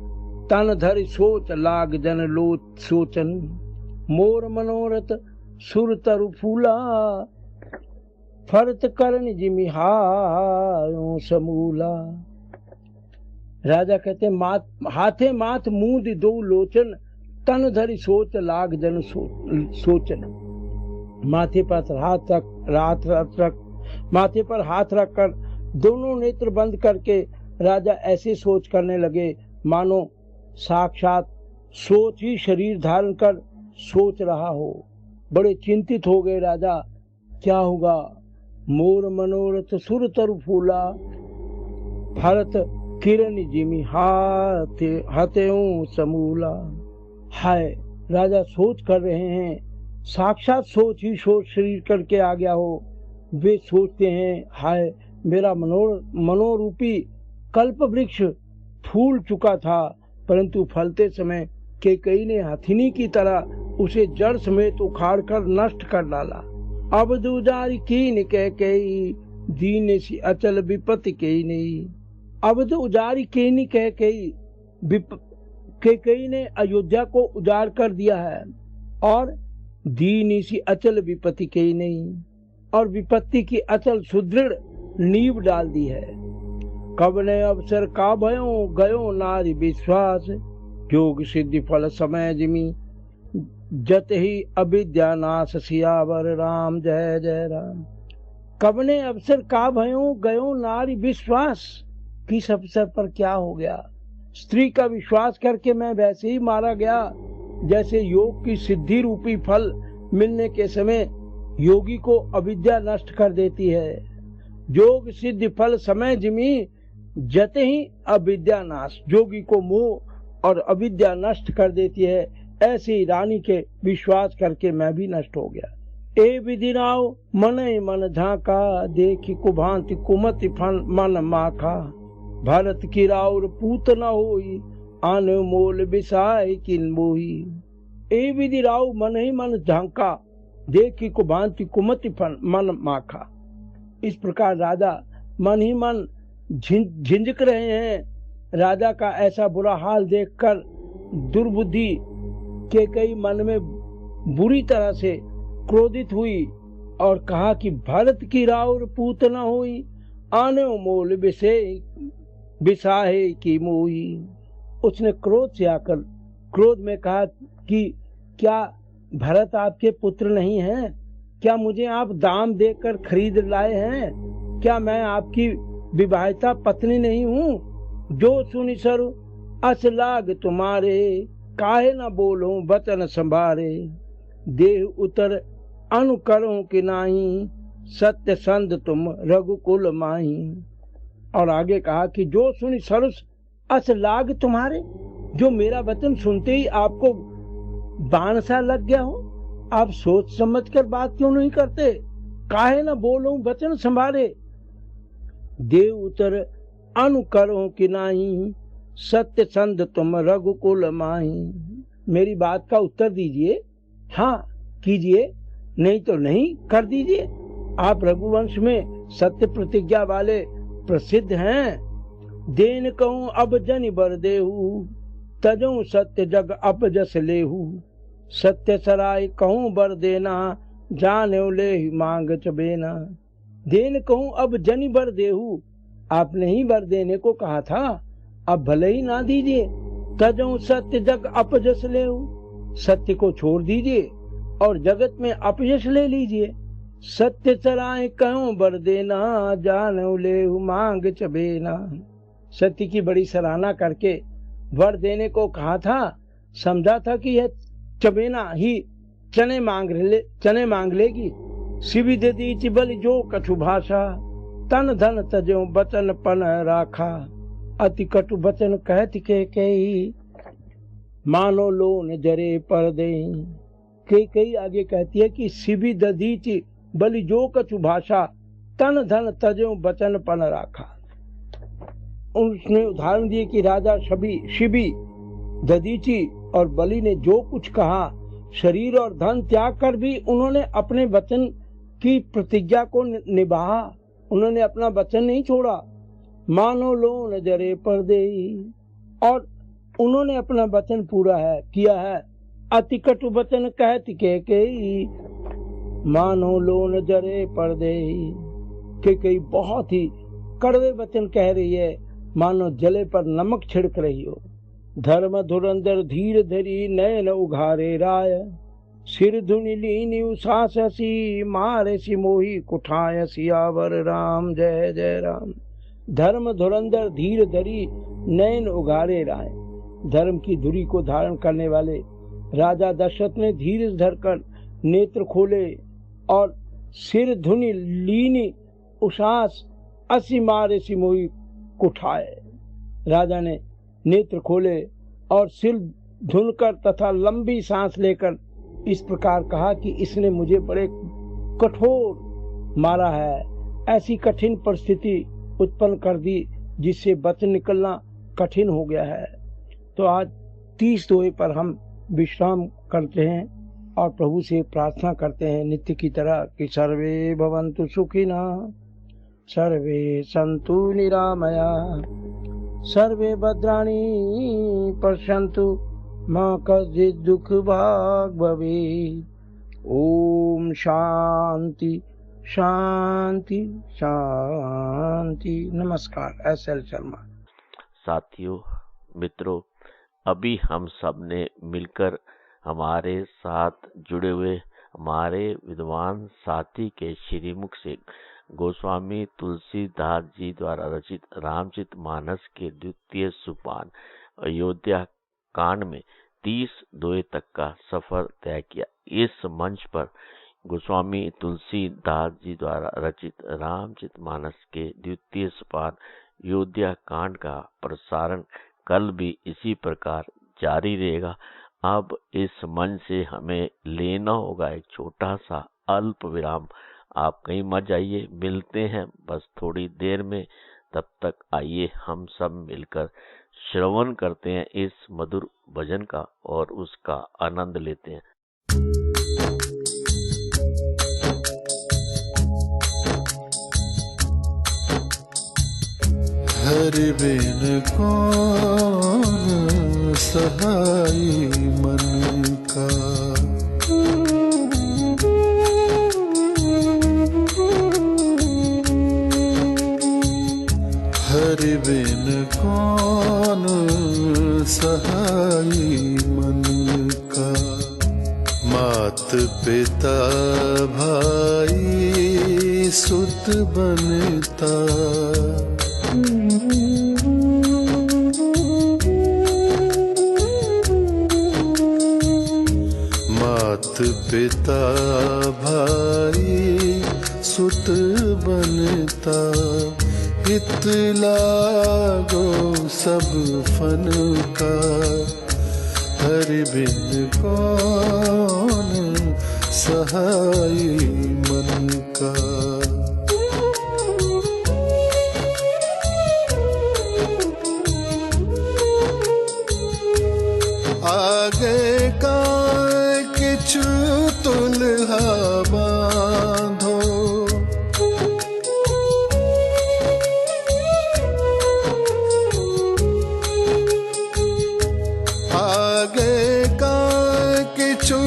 तन धरि सोच लाग जन लोच सोचन। मोर मनोरथ सुर तरु फूला, फरत करण जिमि हायो समूला। राजा कहते हाथे माथ मूंद दो लोचन, तन धरि सोच लाग जन सोचन। माथे पर हाथ रखकर दोनों नेत्र बंद करके राजा ऐसे सोच करने लगे मानो साक्षात सोच ही शरीर धारण कर सोच रहा हो। बड़े चिंतित हो गए राजा, क्या होगा? मोर मनोरथ सुर तरु फूला, भरत किरण जिमि हतेऊ समूला। हाय, राजा सोच कर रहे हैं, साक्षात सोच ही सोच शरीर करके आ गया हो। वे सोचते हैं, हाय मेरा मनोरूपी कल्प वृक्ष फूल चुका था, परंतु फलते समय कैकेयी ने हथिनी की तरह उसे जड़ समेत उखाड़ कर नष्ट कर डाला। अब दुजारी कीन कैकेयी, दीन सी अचल विपत्ति के नहीं। अब तो उजारी कीनी कैकेयी ने अयोध्या को उजाड़ कर दिया है, और दीन सी अचल विपत्ति के नहीं, और विपत्ति की अचल सुदृढ़ नींव डाल दी है। कब ने अवसर का भयो गयो नारी विश्वास, योग सिद्धि फल समय जिमि जत ही अविद्या नाश सियावर राम जय जय राम। कबने अवसर का भयो गयो नारी विश्वास, किस अवसर पर क्या हो गया। स्त्री का विश्वास करके मैं वैसे ही मारा गया जैसे योग की सिद्धि रूपी फल मिलने के समय योगी को अविद्या नष्ट कर देती है। योग सिद्धि फल समय जिमी जते ही अविद्या नाश, जोगी को मोह और अविद्या नष्ट कर देती है। ऐसे ही रानी के विश्वास करके मैं भी नष्ट हो गया। ए विधि राव मन मन झाका, देखी कुभांति कुमति फन मन माखा। भारत की राउर पूत न होई, आन मोल बिसाय किन मोही। ए विधि राव मन ही मन झांका, देखी कुभांति कुमति फन मन माखा। इस प्रकार राजा मन ही मन झिंझक रहे हैं। राजा का ऐसा बुरा हाल देखकर दुर्बुद्धि के कई मन में बुरी तरह से क्रोधित हुई और कहा कि भारत की राउर पूत न हुई, आने मोल बिसाहे की मोही। उसने क्रोध से आकर क्रोध में कहा कि क्या भरत आपके पुत्र नहीं हैं? क्या मुझे आप दाम देकर खरीद लाए हैं? क्या मैं आपकी विवाहिता पत्नी नहीं हूँ? जो सुनि सरु अस लाग तुम्हारे, काहे न बोलो वचन संभारे। देह उतर अनुकरो कि नाही, सत्य संध तुम रघुकुल माही। और आगे कहा कि जो सुनि सरस अस लाग तुम्हारे, जो मेरा वचन सुनते ही आपको बाण सा लग गया हो, आप सोच समझ कर बात क्यों नहीं करते? काहे न बोलो वचन संभारे। देव उतर अनुकरो कि नाही, सत्य संध तुम रघुकुल माही। मेरी बात का उत्तर दीजिए, हाँ कीजिए, नहीं तो नहीं कर दीजिए। आप रघुवंश में सत्य प्रतिज्ञा वाले प्रसिद्ध हैं। देन कहूँ अब जन बर देहू, तजऊ सत्य जग अपजस लेहू। सत्य सराय कहूँ बर देना, जाने ले मांग चबेना। देन कहूँ अब जन बर देहू, आपने ही बर देने को कहा था, अब भले ही ना दीजिए। तजऊ सत्य जग अपजस लेहू, सत्य को छोड़ दीजिए और जगत में अपयश ले लीजिए। सत्य सराय कहूँ बर देना, जाने ले मांग चबेना। सत्य की बड़ी सराहना करके वर देने को कहा था, समझा था कि यह चबेना ही चने मांग लेगी। शिवी दे दी चिबल जो कछु भाषा, तन धन तजो बचन पन राखा। अति कटु बचन कहत के ही, मानो लोन जरे पर दे। कई आगे कहती है कि शिवी दधीचि बलि जो कछु भाषा, तन धन तजो बचन पन राखा। उसने उदाहरण दिए कि राजा शिवी दधीचि और बलि ने जो कुछ कहा, शरीर और धन त्याग कर भी उन्होंने अपने वचन की प्रतिज्ञा को निभाया। उन्होंने अपना वचन नहीं छोड़ा। मानो लोन जरे पर दे, और उन्होंने अपना वचन पूरा किया है। अति कटु वचन कहत के मानो लोन जरे पर दे। के बहुत ही कड़वे वचन कह रही है, मानो जले पर नमक छिड़क रही हो। धर्म धुरंधर धीर धरी नयन उघारे राय, सिर धुनि लीनी उसास सी, मारे सी मोही कुठाय सियावर राम जय जय राम। धर्म धुरंधर धीर धरी नयन उघारे राय। धर्म की धुरी को धारण करने वाले राजा दशरथ ने धीरज धरकर नेत्र खोले और सिर धुनि लीनी उसास असी मारे सी मोही कुठाए। राजा ने नेत्र खोले और सिर धुनकर तथा लंबी सांस लेकर इस प्रकार कहा कि इसने मुझे बड़े कठोर मारा है, ऐसी कठिन परिस्थिति उत्पन्न कर दी जिससे बच निकलना कठिन हो गया है। तो आज 30 दोहे पर हम विश्राम करते हैं और प्रभु से प्रार्थना करते हैं नित्य की तरह कि सर्वे भवन्तु सुखिनः, सर्वे सन्तु निरामया, सर्वे भद्राणि पश्यन्तु, मा कश्चित् दुःख भाग् भवेत्। ओम शांति शांति शांति। नमस्कार। SL शर्मा। साथियों, मित्रों, अभी हम सब ने मिलकर हमारे साथ जुड़े हुए हमारे विद्वान साथी के श्रीमुख से गोस्वामी तुलसीदास जी द्वारा रचित रामचरितमानस के द्वितीय सोपान अयोध्या कांड में 30 तक का सफर तय किया। इस मंच पर गोस्वामी तुलसीदास जी द्वारा रचित रामचरितमानस के द्वितीय सोपान अयोध्या कांड का प्रसारण कल भी इसी प्रकार जारी रहेगा। अब इस मंच से हमें लेना होगा एक छोटा सा अल्प विराम। आप कहीं मत जाइए, मिलते हैं बस थोड़ी देर में। तब तक आइए हम सब मिलकर श्रवण करते हैं इस मधुर भजन का और उसका आनंद लेते हैं। हरि बिन कौन सहाई मन का, हरि बिन कौन सहाई मन का। मात पिता भाई सुत बनता, मात पिता भाई सुत बनता। हित लागो सब फन का, हरि बिन कौन सहाई मन का। आगे का किछु तुल्हा बांधो, आगे का किछु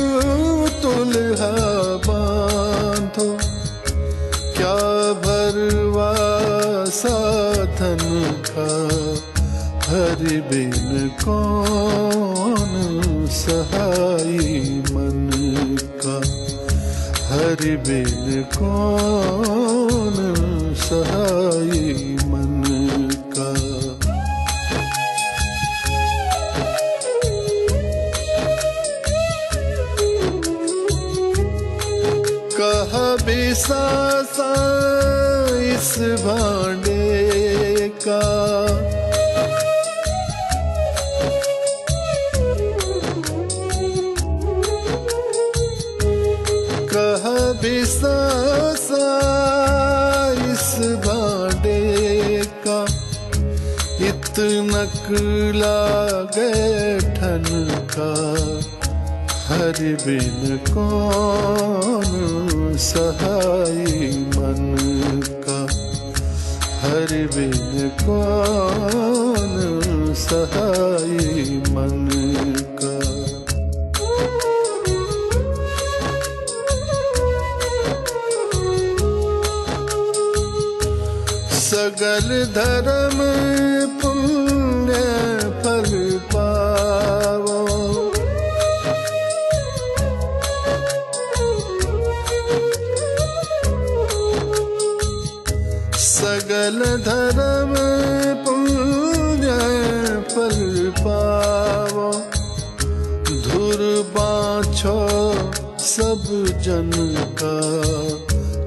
तुल्हा बांधो। क्या भरवा साधन का, हरि बिन कौन सहाई मन का। हरि बिन कौन सहाई मन का। कहा बिसासा इस भांडे का, कहा बिसासा इस भांडे का। इतनक लागे ठन का, हरि बिन कौन सहाई मन का। हरि बिन कौन सहाई मन का। सगल धर्म पुण्य फल पावो, सगल धर्म पुण्य फल पावो। धुर बाछो सब जन का,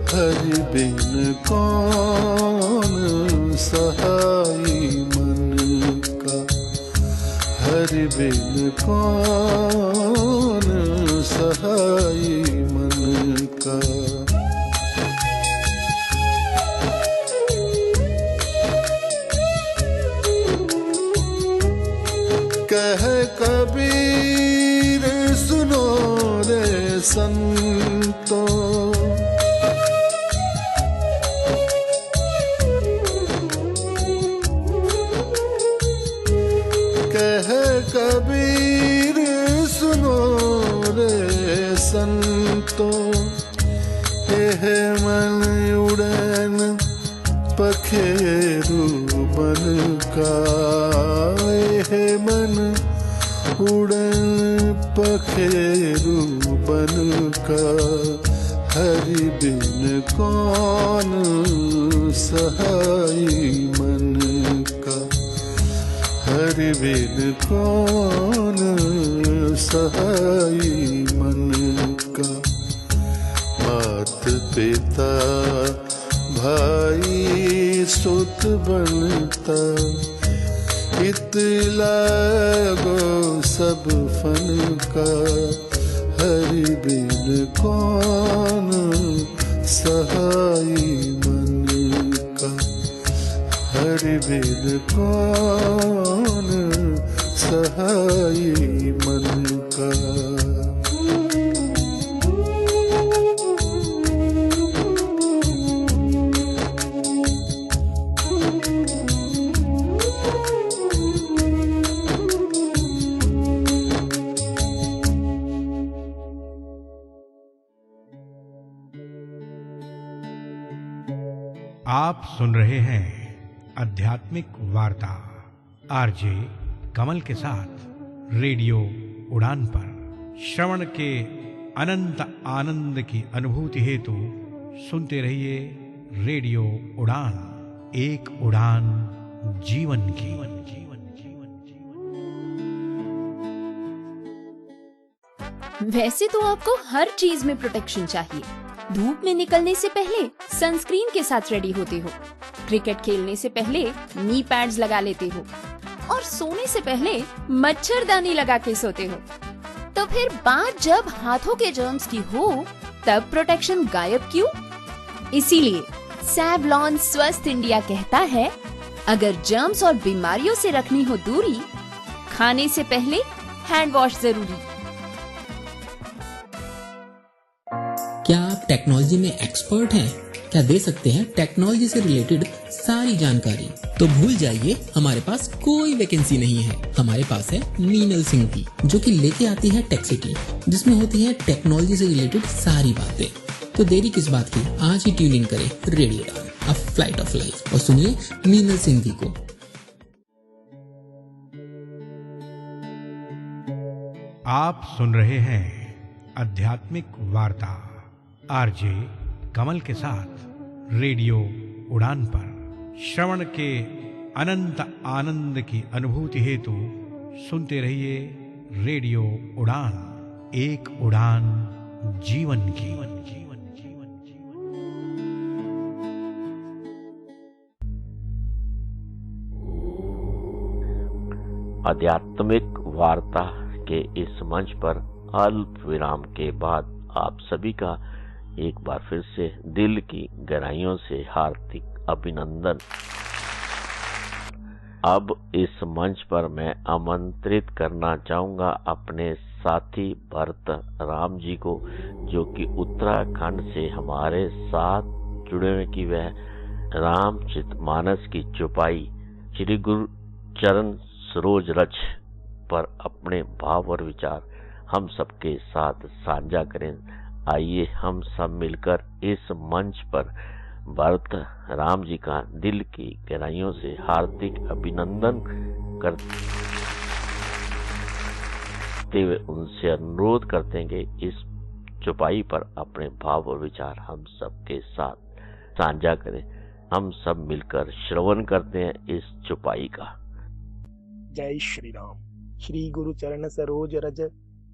हरि बिन कौन सहाई मन का। हरि बिन कौन सहाई मन का। कह कबीर सुनो रे संतो, कह कबीर सुनो रे संतो। एह मन उड़न पखेरु बन का, एह मन उड़न पखेरु बन का। हरि बिन कौन सहाय मन का, हरि बिन कौन सहाय मन का। मात पिता भाई सुत बनता, हित लागो सब फन का। हरि बिन कौन सहाय मन का, हरि बिन कौन सहाय मन का। आप सुन रहे हैं आध्यात्मिक वार्ता आरजे कमल के साथ रेडियो उड़ान पर। श्रवण के अनंत आनंद की अनुभूति हेतु सुनते रहिए रेडियो उड़ान, एक उड़ान जीवन की। वैसे तो आपको हर चीज में प्रोटेक्शन चाहिए। धूप में निकलने से पहले सनस्क्रीन के साथ रेडी होते हो, क्रिकेट खेलने से पहले नी पैड्स लगा लेते हो और सोने से पहले मच्छरदानी लगा के सोते हो। तो फिर बात जब हाथों के जर्म्स की हो तब प्रोटेक्शन गायब क्यों? इसीलिए सैवलॉन स्वस्थ इंडिया कहता है, अगर जर्म्स और बीमारियों से रखनी हो दूरी, खाने से पहले हैंड वॉश जरूरी। क्या आप टेक्नोलॉजी में एक्सपर्ट हैं? क्या दे सकते हैं टेक्नोलॉजी से रिलेटेड सारी जानकारी? तो भूल जाइए, हमारे पास कोई वैकेंसी नहीं है। हमारे पास है मीनल सिंह की, जो कि लेके आती है टेक सिटी, जिसमें होती है टेक्नोलॉजी से रिलेटेड सारी बातें। तो देरी किस बात की, आज ही ट्यून इन करें रेडियो उड़ान, अ फ्लाइट ऑफ लाइफ, और सुनिए मीनल सिंह जी को। आप सुन रहे हैं आध्यात्मिक वार्ता आरजे कमल के साथ रेडियो उड़ान पर। श्रवण के अनंत आनंद की अनुभूति हेतु सुनते रहिए रेडियो उड़ान, एक उड़ान जीवन की। आध्यात्मिक वार्ता के इस मंच पर अल्प विराम के बाद आप सभी का एक बार फिर से दिल की गहराइयों से हार्दिक अभिनंदन। अब इस मंच पर मैं आमंत्रित करना चाहूंगा अपने साथी भरत राम जी को, जो कि उत्तराखंड से हमारे साथ जुड़े हुए कि वह रामचरितमानस की चौपाई श्री गुरु चरण सरोज रज पर अपने भाव और विचार हम सबके साथ साझा करें। आइए हम सब मिलकर इस मंच पर भरत राम जी का दिल की गहराइयों से हार्दिक अभिनंदन करते हुए उनसे अनुरोध करते हैं कि इस चौपाई पर अपने भाव और विचार हम सबके साथ साझा करें। हम सब मिलकर श्रवण करते हैं इस चौपाई का। जय श्री राम। श्री गुरु चरण सरोज रज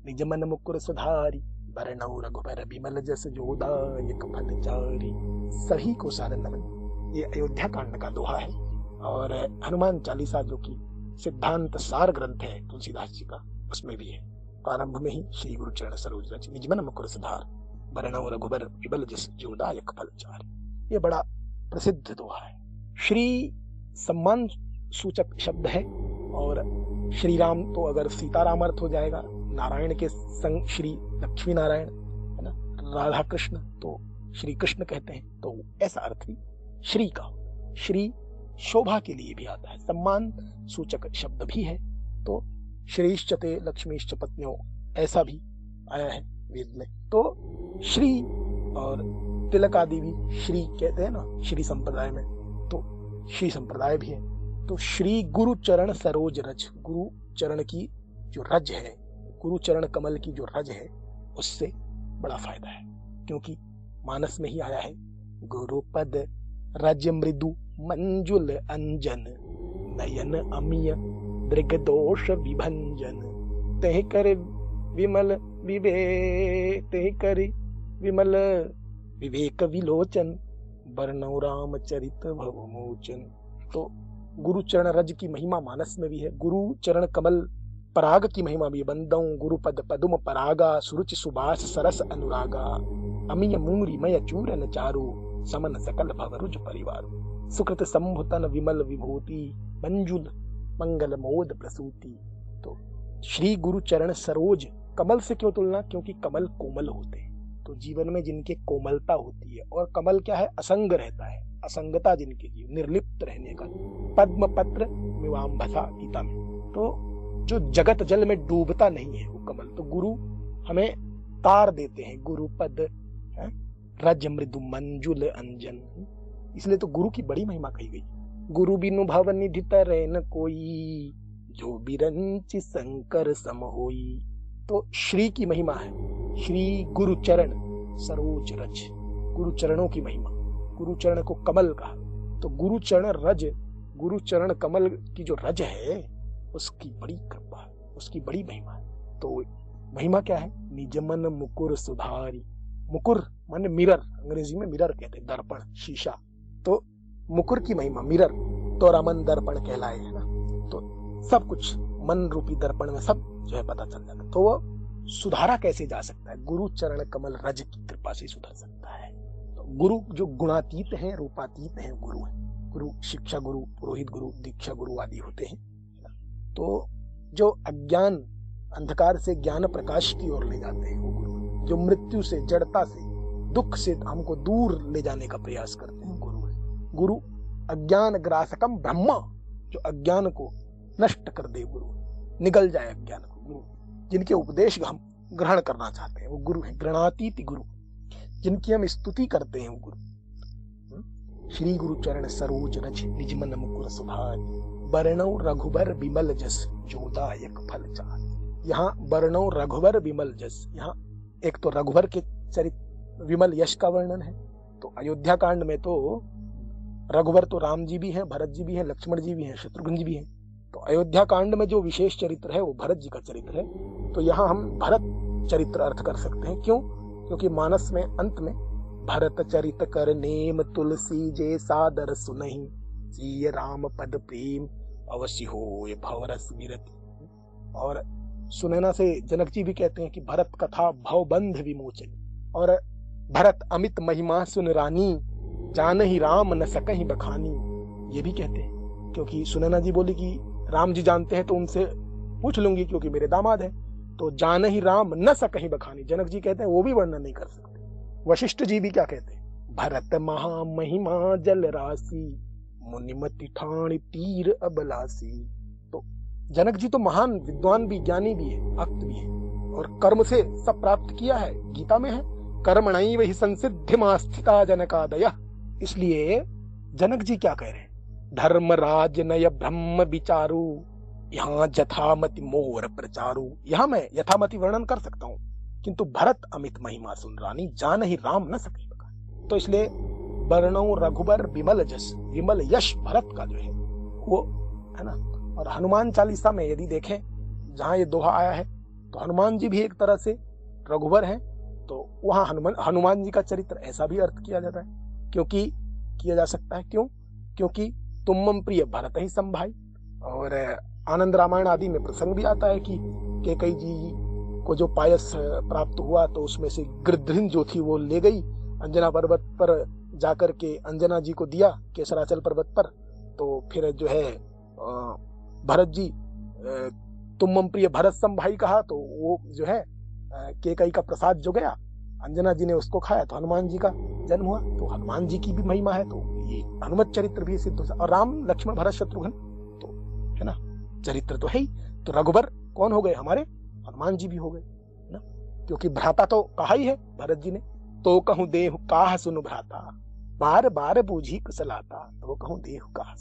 निज मन मुकुर सुधारी, बरनऊ रघुबर बिमल जस जोदायक फलचारी। सभी को सादर नमन। ये अयोध्या कांड का दोहा है और हनुमान चालीसा जो कि सिद्धांत सार ग्रंथ है तुलसीदास जी का, उसमें भी है। प्रारंभ में ही श्री गुरु चरण सरोज रज निज मन मुकुर सुधार, बरनऊ रघुबर बिमल जस जोदायक फलचारी। ये बड़ा प्रसिद्ध दोहा है। श्री सम्मान सूचक शब्द है और श्री राम तो अगर सीताराम अर्थ हो जाएगा, नारायण के संग श्री लक्ष्मी नारायण है ना, राधा कृष्ण तो श्री कृष्ण कहते हैं, तो ऐसा अर्थ भी श्री का। श्री शोभा के लिए भी आता है, सम्मान सूचक शब्द भी है। तो श्रीश्चते लक्ष्मीश्च पत्न्यों ऐसा भी आया है वेद में। तो श्री और तिलक आदि भी श्री कहते हैं ना श्री संप्रदाय में, तो श्री संप्रदाय भी है। तो श्री गुरु चरण सरोज रज, गुरु चरण की जो रज है, गुरु चरण कमल की जो रज है, उससे बड़ा फायदा है, क्योंकि मानस में ही आया है। गुरुपद रज मृदु मंजुल अंजन, नयन अमीय दृग दोष विभंजन, तह कर विमल विवेक, तह कर विमल विवेक विलोचन, बरनौ राम चरित भवमोचन। तो गुरु चरण रज की महिमा मानस में भी है, गुरु चरण कमल पराग की महिमा भी है। बंदौ गुरु पद पदुम परागा, सुरुचि सुबास सरस अनुरागा, अमीय मूरी मय चूरन चारु, समन सकल भवरुज परिवार, सुकृत संभुतन विमल विभूति, मंजुल मंगल मोद प्रसूति। तो श्री गुरु चरण सरोज, कमल से क्यों तुलना? क्योंकि कमल कोमल होते हैं। तो जीवन में जिनके कोमलता होती है, और कमल क्या है? असंग रहता है, असंगता जिनके लिए, निर्लिप्त रहने का। पद्म पत्र मिवाम्भसा गीता में, तो जो जगत जल में डूबता नहीं है वो कमल। तो गुरु हमें तार देते हैं, गुरु पद रज मृदु मंजुल अंजन, इसलिए तो गुरु की बड़ी महिमा कही गई। गुरु बिनु भव निधि तरै न कोई, जो बिरंचि शंकर सम होई। तो श्री की महिमा है, श्री गुरु चरण सरोज रज, गुरु चरणों की महिमा। गुरु चरण को कमल कहा, तो गुरु चरण रज, गुरु चरण कमल की जो रज है उसकी बड़ी कृपा है, उसकी बड़ी महिमा है। तो महिमा क्या है? निज मन मुकुर सुधारी, मुकुर माने मिरर, अंग्रेजी में मिरर कहते हैं, दर्पण शीशा। तो मुकुर की महिमा मिरर, तो रमन दर्पण कहलाए, है ना। तो सब कुछ मन रूपी दर्पण में सब जो है पता चल जाता है। तो वो सुधारा कैसे जा सकता है? गुरु चरण कमल रज की कृपा से सुधर सकता है। तो गुरु जो गुणातीत हैं, रूपातीत हैं, गुरु हैं। गुरु शिक्षा गुरु, पुरोहित गुरु, दीक्षा गुरु आदि होते हैं। तो जो अज्ञान अंधकार से ज्ञान प्रकाश की ओर ले जाते हैं वो गुरु, जो मृत्यु से, जड़ता से, दुख से हमको दूर ले जाने का प्रयास करते हैं, गुरु है। गुरु अज्ञान ग्रासकम ब्रह्म, जो अज्ञान को नष्ट कर दे, गुरु निगल जाए अज्ञान को, गुरु जिनके उपदेश हम ग्रहण करना चाहते हैं वो गुरु है। गृणातीत गुरु, जिनकी हम स्तुति करते हैं वो गुरु। श्री गुरु चरण सरोज रज, निज मन मुकुर सुधारि, बरनौ रघुबर विमल जस, जोदायक फल चारि। यहाँ बरनौ रघुबर विमल जस, यहाँ एक तो रघुबर के चरित्र विमल यश का वर्णन है। तो अयोध्या कांड में तो रघुबर तो राम जी भी हैं, भरत जी भी हैं, लक्ष्मण जी भी हैं, शत्रुघ्न जी भी हैं। तो अयोध्या कांड में जो विशेष चरित्र है वो भरत जी का चरित्र है। तो यहाँ हम भरत चरित्र अर्थ कर सकते हैं। क्यों? क्योंकि मानस में अंत में भरत चरित कर नेम, तुलसी जे सादर सुनहि, सिय राम पद प्रेम, अवश्य हो ये भवरस विरत। और सुनैना से जनक जी भी कहते हैं कि भरत कथा भव बंध विमोचन, और भरत अमित महिमा सुन रानी, जानहि राम न सकहि बखानी। ये भी कहते हैं, क्योंकि सुनैना जी बोली कि राम जी जानते हैं तो उनसे पूछ लूंगी क्योंकि मेरे दामाद हैं। तो जानहि राम न सकहि बखानी, जनक जी कहते हैं वो भी वर्णन नहीं कर सकते। वशिष्ठ जी भी क्या कहते हैं? भरत महा महिमा जल राशि, मुनिमति ठाण तीर अबलासी। तो जनक जी तो महान विद्वान भी, ज्ञानी भी है, भक्त भी है, और कर्म से सब प्राप्त किया है, गीता में है, कर्मणैव हि संसिद्धिमास्थिता जनकादय। इसलिए जनक जी क्या कह रहे हैं? धर्मराज नय ब्रह्म विचारू, यहाँ यथामति मोर प्रचारू। यहाँ मैं यथामति वर्णन कर सकता हूँ, किंतु भरत अमित महिमा सुन रानी, जानहि राम न सके बखानी। तो इसलिए बरनौ रघुबर विमल जस, विमल यश भरत का जो है वो है ना। और हनुमान चालीसा में यदि देखें जहां ये दोहा आया है, तो हनुमान जी भी एक तरह से रघुबर हैं। तो वहां हनुमान जी का चरित्र ऐसा भी अर्थ किया जाता है, क्योंकि किया जा सकता है। क्यों? क्योंकि तुम प्रिय भरत ही संभाई। और आनंद रामायण आदि में प्रसंग भी आता है कि कैकेयी जी को जो पायस प्राप्त हुआ तो उसमें से गृध्रिन जो थी वो ले गई अंजना पर्वत पर जाकर के अंजना जी को दिया, केसराचल पर्वत पर। तो फिर जो है भरत जी तुम प्रिय भरत संभाई कहा, तो वो जो है कैकेयी का प्रसाद जो गया, अंजना जी ने उसको खाया, तो हनुमान जी का जन्म हुआ। तो हनुमान जी की भी महिमा है, तो ये हनुमत चरित्र भी सिद्ध हो। और राम लक्ष्मण भरत शत्रुघ्न तो है ना, चरित्र तो है ही। तो रघुबर कौन हो गए? हमारे हनुमान जी भी हो गए ना, क्योंकि भ्राता तो कहा ही है भरत जी ने, तो कहूं देहु काह सुनु भ्राता, बार बार बूझी कुशलाता, तो कहूं देहु काह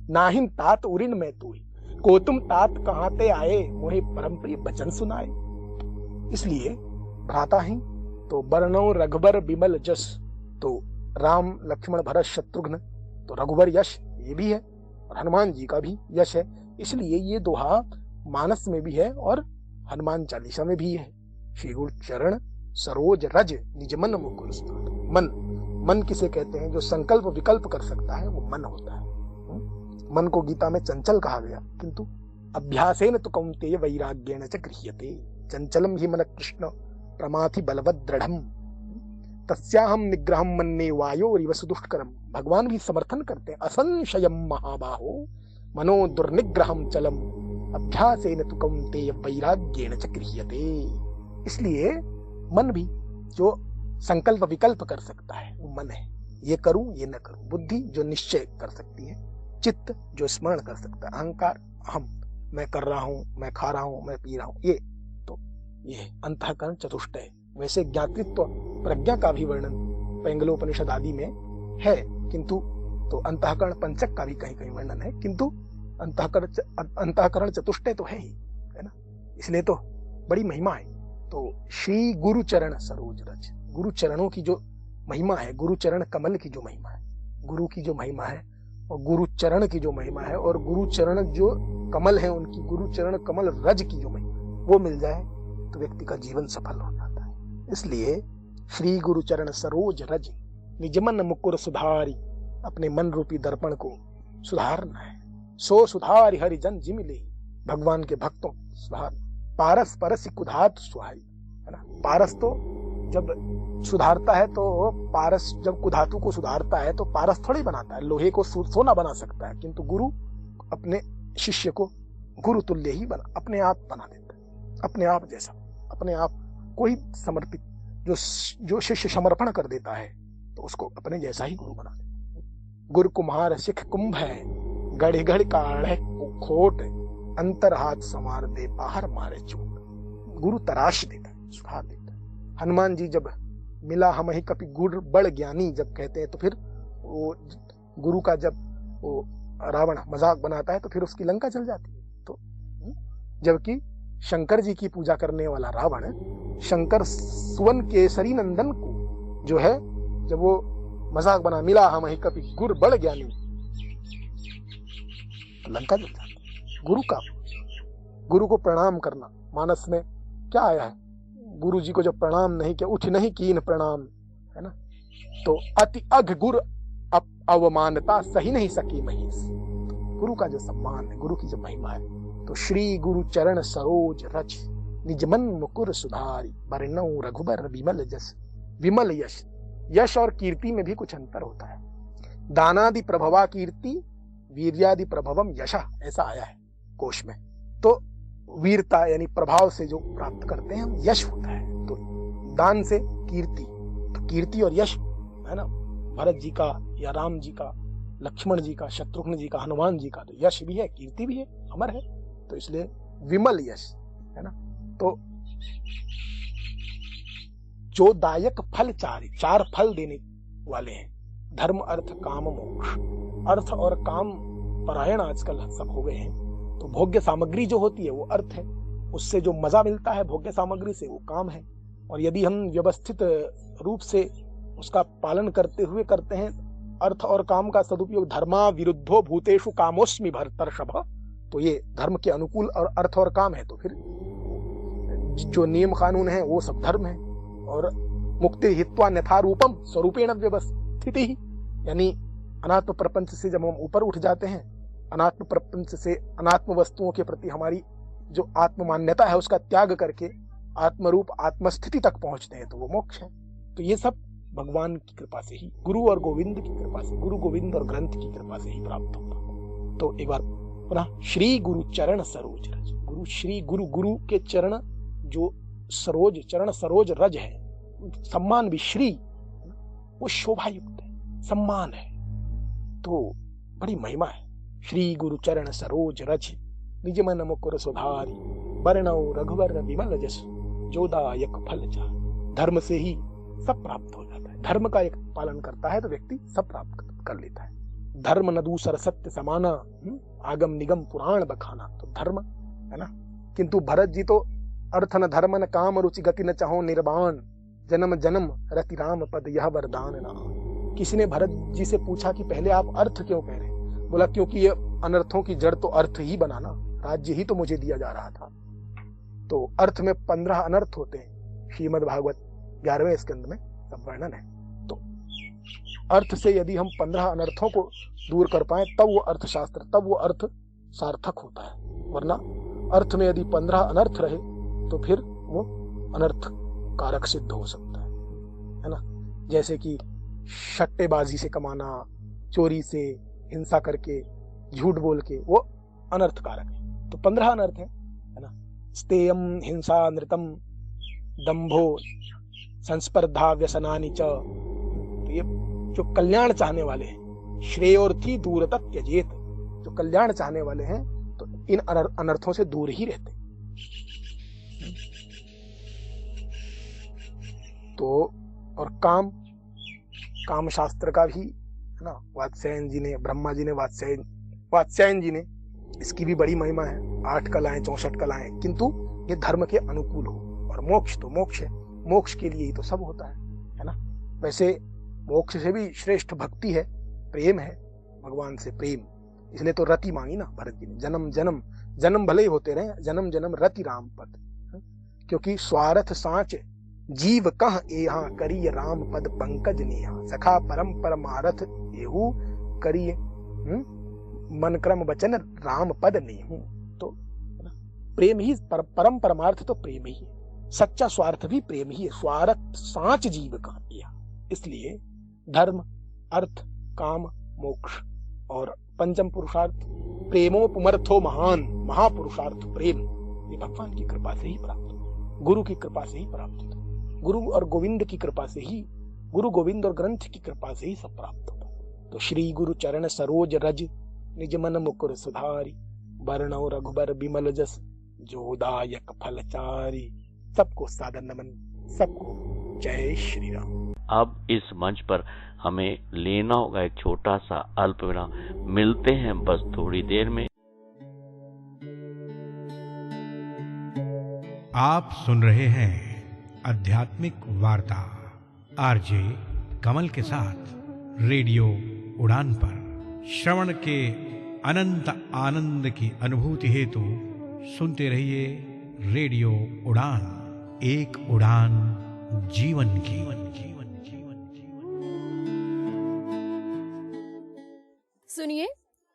नाहिन तात उरिन में तू ही, को तुम तात कहां ते आए, मोहे परम प्रिय बचन सुनाए। इसलिए भ्राता ही। तो बरनौ रघुबर विमल जस, तो राम लक्ष्मण भरत शत्रुघ्न, तो रघुवर यश ये भी है, और हनुमान जी का भी यश है। इसलिए ये दोहा मानस में भी है और हनुमान चालीसा में भी है। श्री गुरु चरण सरोज रज निज मन मुकुर सुधारि। मन किसे कहते हैं? जो संकल्प विकल्प कर सकता है वो मन होता है। मन को गीता में चंचल कहा गया, किंतु अभ्यासेन तु कौन्तेय वैराग्येण च गृह्यते। चंचलम हि मन कृष्ण प्रमाथि बलवद दृढ़म तस्याहम निग्रहम मन्ये वायोरिव सुदुष्करम। भगवान भी समर्थन करते हैं, असंशयम महाबाहो मनो दुर्निग्रहम चलम अभ्यासेन तु कौन्तेय वैराग्येण च गृह्यते। इसलिए मन भी जो संकल्प विकल्प कर सकता है वो मन है। ये करूं ये न करूं। बुद्धि जो निश्चय कर सकती है, चित्त जो स्मरण कर सकता है, अहंकार अहम, मैं कर रहा हूं, मैं खा रहा हूं, मैं पी रहा हूं, ये अंतःकरण चतुष्टय। वैसे ज्ञातृत्व प्रज्ञा का भी वर्णन पैंगलोपनिषद आदि में है, किंतु तो अंतःकरण पंचक का भी कहीं कहीं वर्णन है, किंतु अंतःकरण चतुष्टय तो है ही, है ना। इसलिए तो बड़ी महिमा है। तो श्री गुरु चरण सरोज रज, गुरु चरणों की जो महिमा है, गुरु चरण कमल की जो महिमा है, गुरु की जो महिमा है और गुरु चरण की जो महिमा है, और गुरु चरण जो कमल है उनकी गुरु चरण कमल रज की जो महिमा, वो मिल जाए तो व्यक्ति का जीवन सफल हो जाता है। इसलिए श्री गुरु चरण सरोज रज निज मन मुकुर सुधारी। अपने मन रूपी दर्पण को सुधारना है। सो सुधारि हरि जन जिमि ले, भगवान के भक्तों सुधार। पारस परस कुधात सुहाई, है ना। पारस तो जब सुधारता है तो पारस जब कुधातु को सुधारता है तो पारस थोड़ी बनाता है, लोहे को सोना बना सकता है, किंतु गुरु अपने शिष्य को गुरु तुल्य ही अपने आप बना देता है, अपने आप जैसा, अपने आप को ही समर्पित। जो शिष्य समर्पण कर देता है तो उसको अपने जैसा ही गुरु बना देता है। गुरु कुम्हार सिख कुंभ है, गढ़ गढ़ काढ़ खोट, अंतर हाथ संवार दे बाहर मारे चोट। गुरु तराश देता है, सुधार देता है। हनुमान जी जब मिला हम ही कपि गुर बड़ ज्ञानी जब कहते हैं, तो फिर वो गुरु का जब वो रावण मजाक बनाता है तो फिर उसकी लंका चल जाती है। तो जबकि शंकर जी की पूजा करने वाला रावण शंकर सुवन केसरी नंदन को जो है जब वो मजाक बना, मिला हम ही कपि गुर बड़ ज्ञानी, तो लंका चल जाती है। गुरु को प्रणाम करना, मानस में क्या आया है? गुरु जी को जब प्रणाम नहीं किया, उठ नहीं कीन प्रणाम, है ना। तो अति अघ गुर अवमानता सही नहीं सकी महेश। गुरु का जो सम्मान है, गुरु की जो महिमा है, तो श्री गुरु चरण सरोज रज निज मन मुकुर सुधारी। बरनऊ रघुबर विमल जस विमल यश। यश और कीर्ति में भी कुछ अंतर होता है। दानादि प्रभवा कीर्ति, वीर्यादि प्रभवम यशा, ऐसा आया है कोश में। तो वीरता यानी प्रभाव से जो प्राप्त करते हैं हम, यश होता है। तो दान से कीर्ति, तो कीर्ति और यश, है ना। भरत जी का या राम जी का, लक्ष्मण जी का, शत्रुघ्न जी का, हनुमान जी का, तो यश भी है, कीर्ति भी है, अमर है। तो इसलिए विमल यश, है ना। तो जो दायक फल चार फल देने वाले हैं, धर्म अर्थ काम मोक्ष। अर्थ और काम परायण आजकल सब हो गए हैं। तो भोग्य सामग्री जो होती है वो अर्थ है, उससे जो मजा मिलता है भोग्य सामग्री से वो काम है। और यदि हम व्यवस्थित रूप से उसका पालन करते हुए करते हैं अर्थ और काम का सदुपयोग, धर्मा विरुद्धो भूतेषु कामोस्मि भरतर्षभ, तो ये धर्म के अनुकूल और अर्थ और काम है। तो फिर जो नियम कानून है वो सब धर्म है। और मुक्ति हित्वा अन्यथा रूपम स्वरूपेण व्यवस्थिति ही, यानी अनात्म प्रपंच से जब हम ऊपर उठ जाते हैं, अनात्म प्रपंच से अनात्म वस्तुओं के प्रति हमारी जो आत्म मान्यता है उसका त्याग करके आत्मरूप आत्मस्थिति तक पहुंचते हैं, तो वो मोक्ष है। तो ये सब भगवान की कृपा से ही, गुरु और गोविंद की कृपा से, गुरु गोविंद और ग्रंथ की कृपा से ही प्राप्त होता। तो एक बार पुनः श्री गुरु चरण सरोज रज। गुरु श्री गुरु के चरण जो सरोज, चरण सरोज रज है, सम्मान भी श्री, वो शोभा युक्त है, सम्मान है, तो बड़ी महिमा है। श्री गुरु चरण सरोज रज निज मन मुकुर सुधारी। बरनऊ रघुवर विमल जस जोदायक फल चारि। धर्म से ही सब प्राप्त हो जाता है। धर्म का एक पालन करता है तो व्यक्ति सब प्राप्त कर लेता है। धर्म न दूसर सत्य समाना, आगम निगम पुराण बखाना। तो धर्म है ना, किंतु भरत जी तो अर्थ न धर्म न काम रुचि गति न चाहो निर्वाण, जन्म जन्म रति राम पद यह वरदान ना। किसी ने भरत जी से पूछा कि पहले आप अर्थ क्यों कह रहे? बोला क्योंकि ये अनर्थों की जड़ तो अर्थ ही बनाना, राज्य ही तो मुझे दिया जा रहा था। तो अर्थ में 15 अनर्थ होते हैं, श्रीमद् भागवत 11वें स्कंद में सब वर्णन है। तो अर्थ से यदि हम 15 अनर्थों को दूर कर पाए तब वो अर्थशास्त्र, तब वो अर्थ सार्थक होता है। वरना अर्थ में यदि 15 अनर्थ रहे तो फिर वो अनर्थ कारक सिद्ध हो सकता है ना। जैसे कि सट्टेबाजी से कमाना, चोरी से, हिंसा करके, झूठ बोल के, वो अनर्थ कारक है। तो 15 अनर्थ है ना। स्तेयम हिंसा नृतम दंभो संस्पर्धा व्यसनानि च। तो ये जो कल्याण चाहने वाले हैं, श्रेयोर्थी दूरतः त्यजेत, जो कल्याण चाहने वाले हैं तो इन अनर्थों से दूर ही रहते। तो और काम शास्त्र का भी है ना, वात्स्यायन जी ने, ब्रह्मा जी ने, वात्स्यायन जी ने, इसकी भी बड़ी महिमा है। 8 कलाएं 64 कलाएं, किंतु ये धर्म के अनुकूल हो। और मोक्ष तो मोक्ष है, मोक्ष के लिए ही तो सब होता है ना। वैसे मोक्ष से भी श्रेष्ठ भक्ति है, प्रेम है, भगवान से प्रेम। इसलिए तो रति मांगी ना भरत जी ने, जन्म जन्म, जन्म भले ही होते रहे, जन्म जन्म रति राम पद। क्योंकि स्वार्थ सांच जीव कह एहा, करिय राम पद पंकज नेहा। सखा परम परमारथ एहू, करिय मन क्रम वचन राम पद नेहू। तो प्रेम ही परम परमार्थ, तो प्रेम ही है। सच्चा स्वार्थ भी प्रेम ही है। स्वार्थ सांच जीव कह एहा। इसलिए धर्म, अर्थ, काम, मोक्ष और पंचम पुरुषार्थ प्रेमोपमर्थो महान, महापुरुषार्थ प्रेम, ये भगवान की कृपा से ही प्राप्त हो, गुरु की कृपा से ही प्राप्त होता। गुरु और गोविंद की कृपा से ही, गुरु गोविंद और ग्रंथ की कृपा से ही सब प्राप्त होता। तो श्री गुरु चरण सरोज रज, निज मन मुकुर सुधारी। वर्णो रघुबर बिमल जस, जोदायक फलचारी। सबको सादर नमन, सबको जय श्री राम। अब इस मंच पर हमें लेना होगा एक छोटा सा अल्प विराम। मिलते हैं बस थोड़ी देर में। आप सुन रहे हैं आध्यात्मिक वार्ता आरजे कमल के साथ रेडियो उड़ान पर। श्रवण के अनंत आनंद की अनुभूति हेतु सुनते रहिए रेडियो उड़ान, एक उड़ान जीवन की। सुनिए,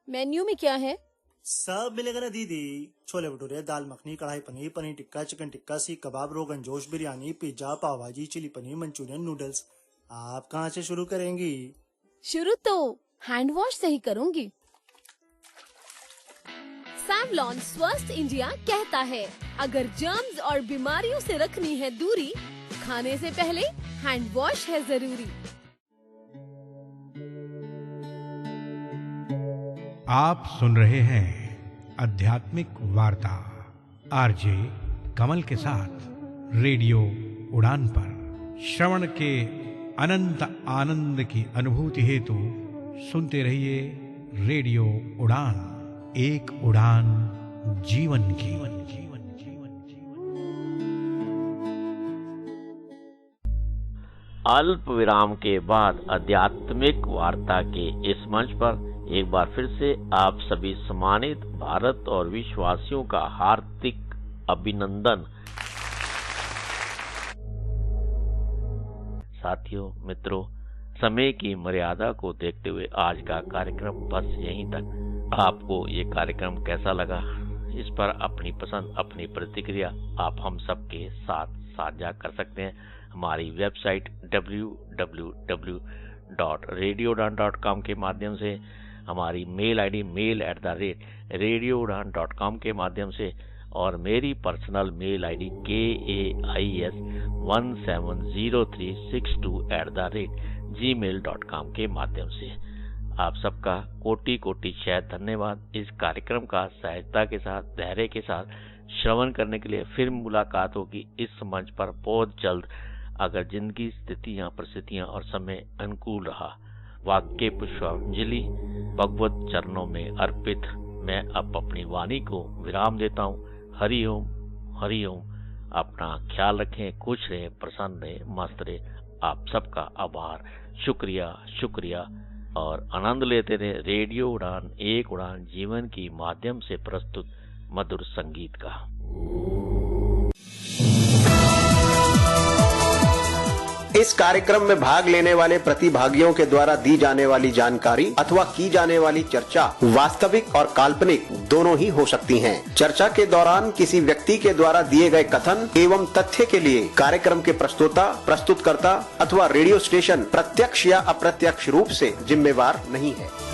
मेन्यू में क्या है? सब मिलेगा ना दीदी। छोले भटूरे, दाल मखनी, कढ़ाई पनीर, पनीर टिक्का, चिकन टिक्का, सीख कबाब, रोगन जोश, बिरयानी, पिज्जा, पाव भाजी, चिली पनीर, मंचूरियन, नूडल्स। आप कहाँ से शुरू करेंगी? शुरू तो हैंड वॉश से ही करूंगी। सैवलॉन स्वस्थ इंडिया कहता है, अगर जर्म्स और बीमारियों से रखनी है दूरी, खाने से पहले हैंड वॉश है जरूरी। आप सुन रहे हैं आध्यात्मिक वार्ता आरजे कमल के साथ रेडियो उड़ान पर। श्रवण के अनंत आनंद की अनुभूति हेतु सुनते रहिए रेडियो उड़ान, एक उड़ान जीवन की। अल्प विराम के बाद आध्यात्मिक वार्ता के इस मंच पर एक बार फिर से आप सभी सम्मानित भारत और विश्ववासियों का हार्दिक अभिनंदन। साथियों, मित्रों, समय की मर्यादा को देखते हुए आज का कार्यक्रम बस यहीं तक। आपको ये कार्यक्रम कैसा लगा, इस पर अपनी पसंद, अपनी प्रतिक्रिया आप हम सबके साथ साझा कर सकते हैं। हमारी वेबसाइट www.radioudan.com के माध्यम से, हमारी मेल आईडी mail@radioudan.com के माध्यम से, और मेरी पर्सनल मेल आईडी KAIS170362@gmail.com के माध्यम से। आप सबका कोटि कोटि शत धन्यवाद। इस कार्यक्रम का सहजता के साथ, धैर्य के साथ श्रवण करने के लिए। फिर मुलाकात होगी इस मंच पर बहुत जल्द, अगर जिंदगी, स्थितियां, परिस्थितियां और समय अनुकूल रहा। वाक्य पुष्पांजलि भगवत चरणों में अर्पित मैं अब अपनी वाणी को विराम देता हूँ। हरि ओम, हरि ओम। अपना ख्याल रखें, खुश रहें, प्रसन्न रहें, मस्त रहें। आप सबका आभार, शुक्रिया शुक्रिया और आनंद लेते रहे रेडियो उड़ान, एक उड़ान जीवन की माध्यम से प्रस्तुत मधुर संगीत का। इस कार्यक्रम में भाग लेने वाले प्रतिभागियों के द्वारा दी जाने वाली जानकारी अथवा की जाने वाली चर्चा वास्तविक और काल्पनिक दोनों ही हो सकती हैं। चर्चा के दौरान किसी व्यक्ति के द्वारा दिए गए कथन एवं तथ्य के लिए कार्यक्रम के प्रस्तोता, प्रस्तुतकर्ता अथवा रेडियो स्टेशन प्रत्यक्ष या अप्रत्यक्ष रूप से जिम्मेवार नहीं है।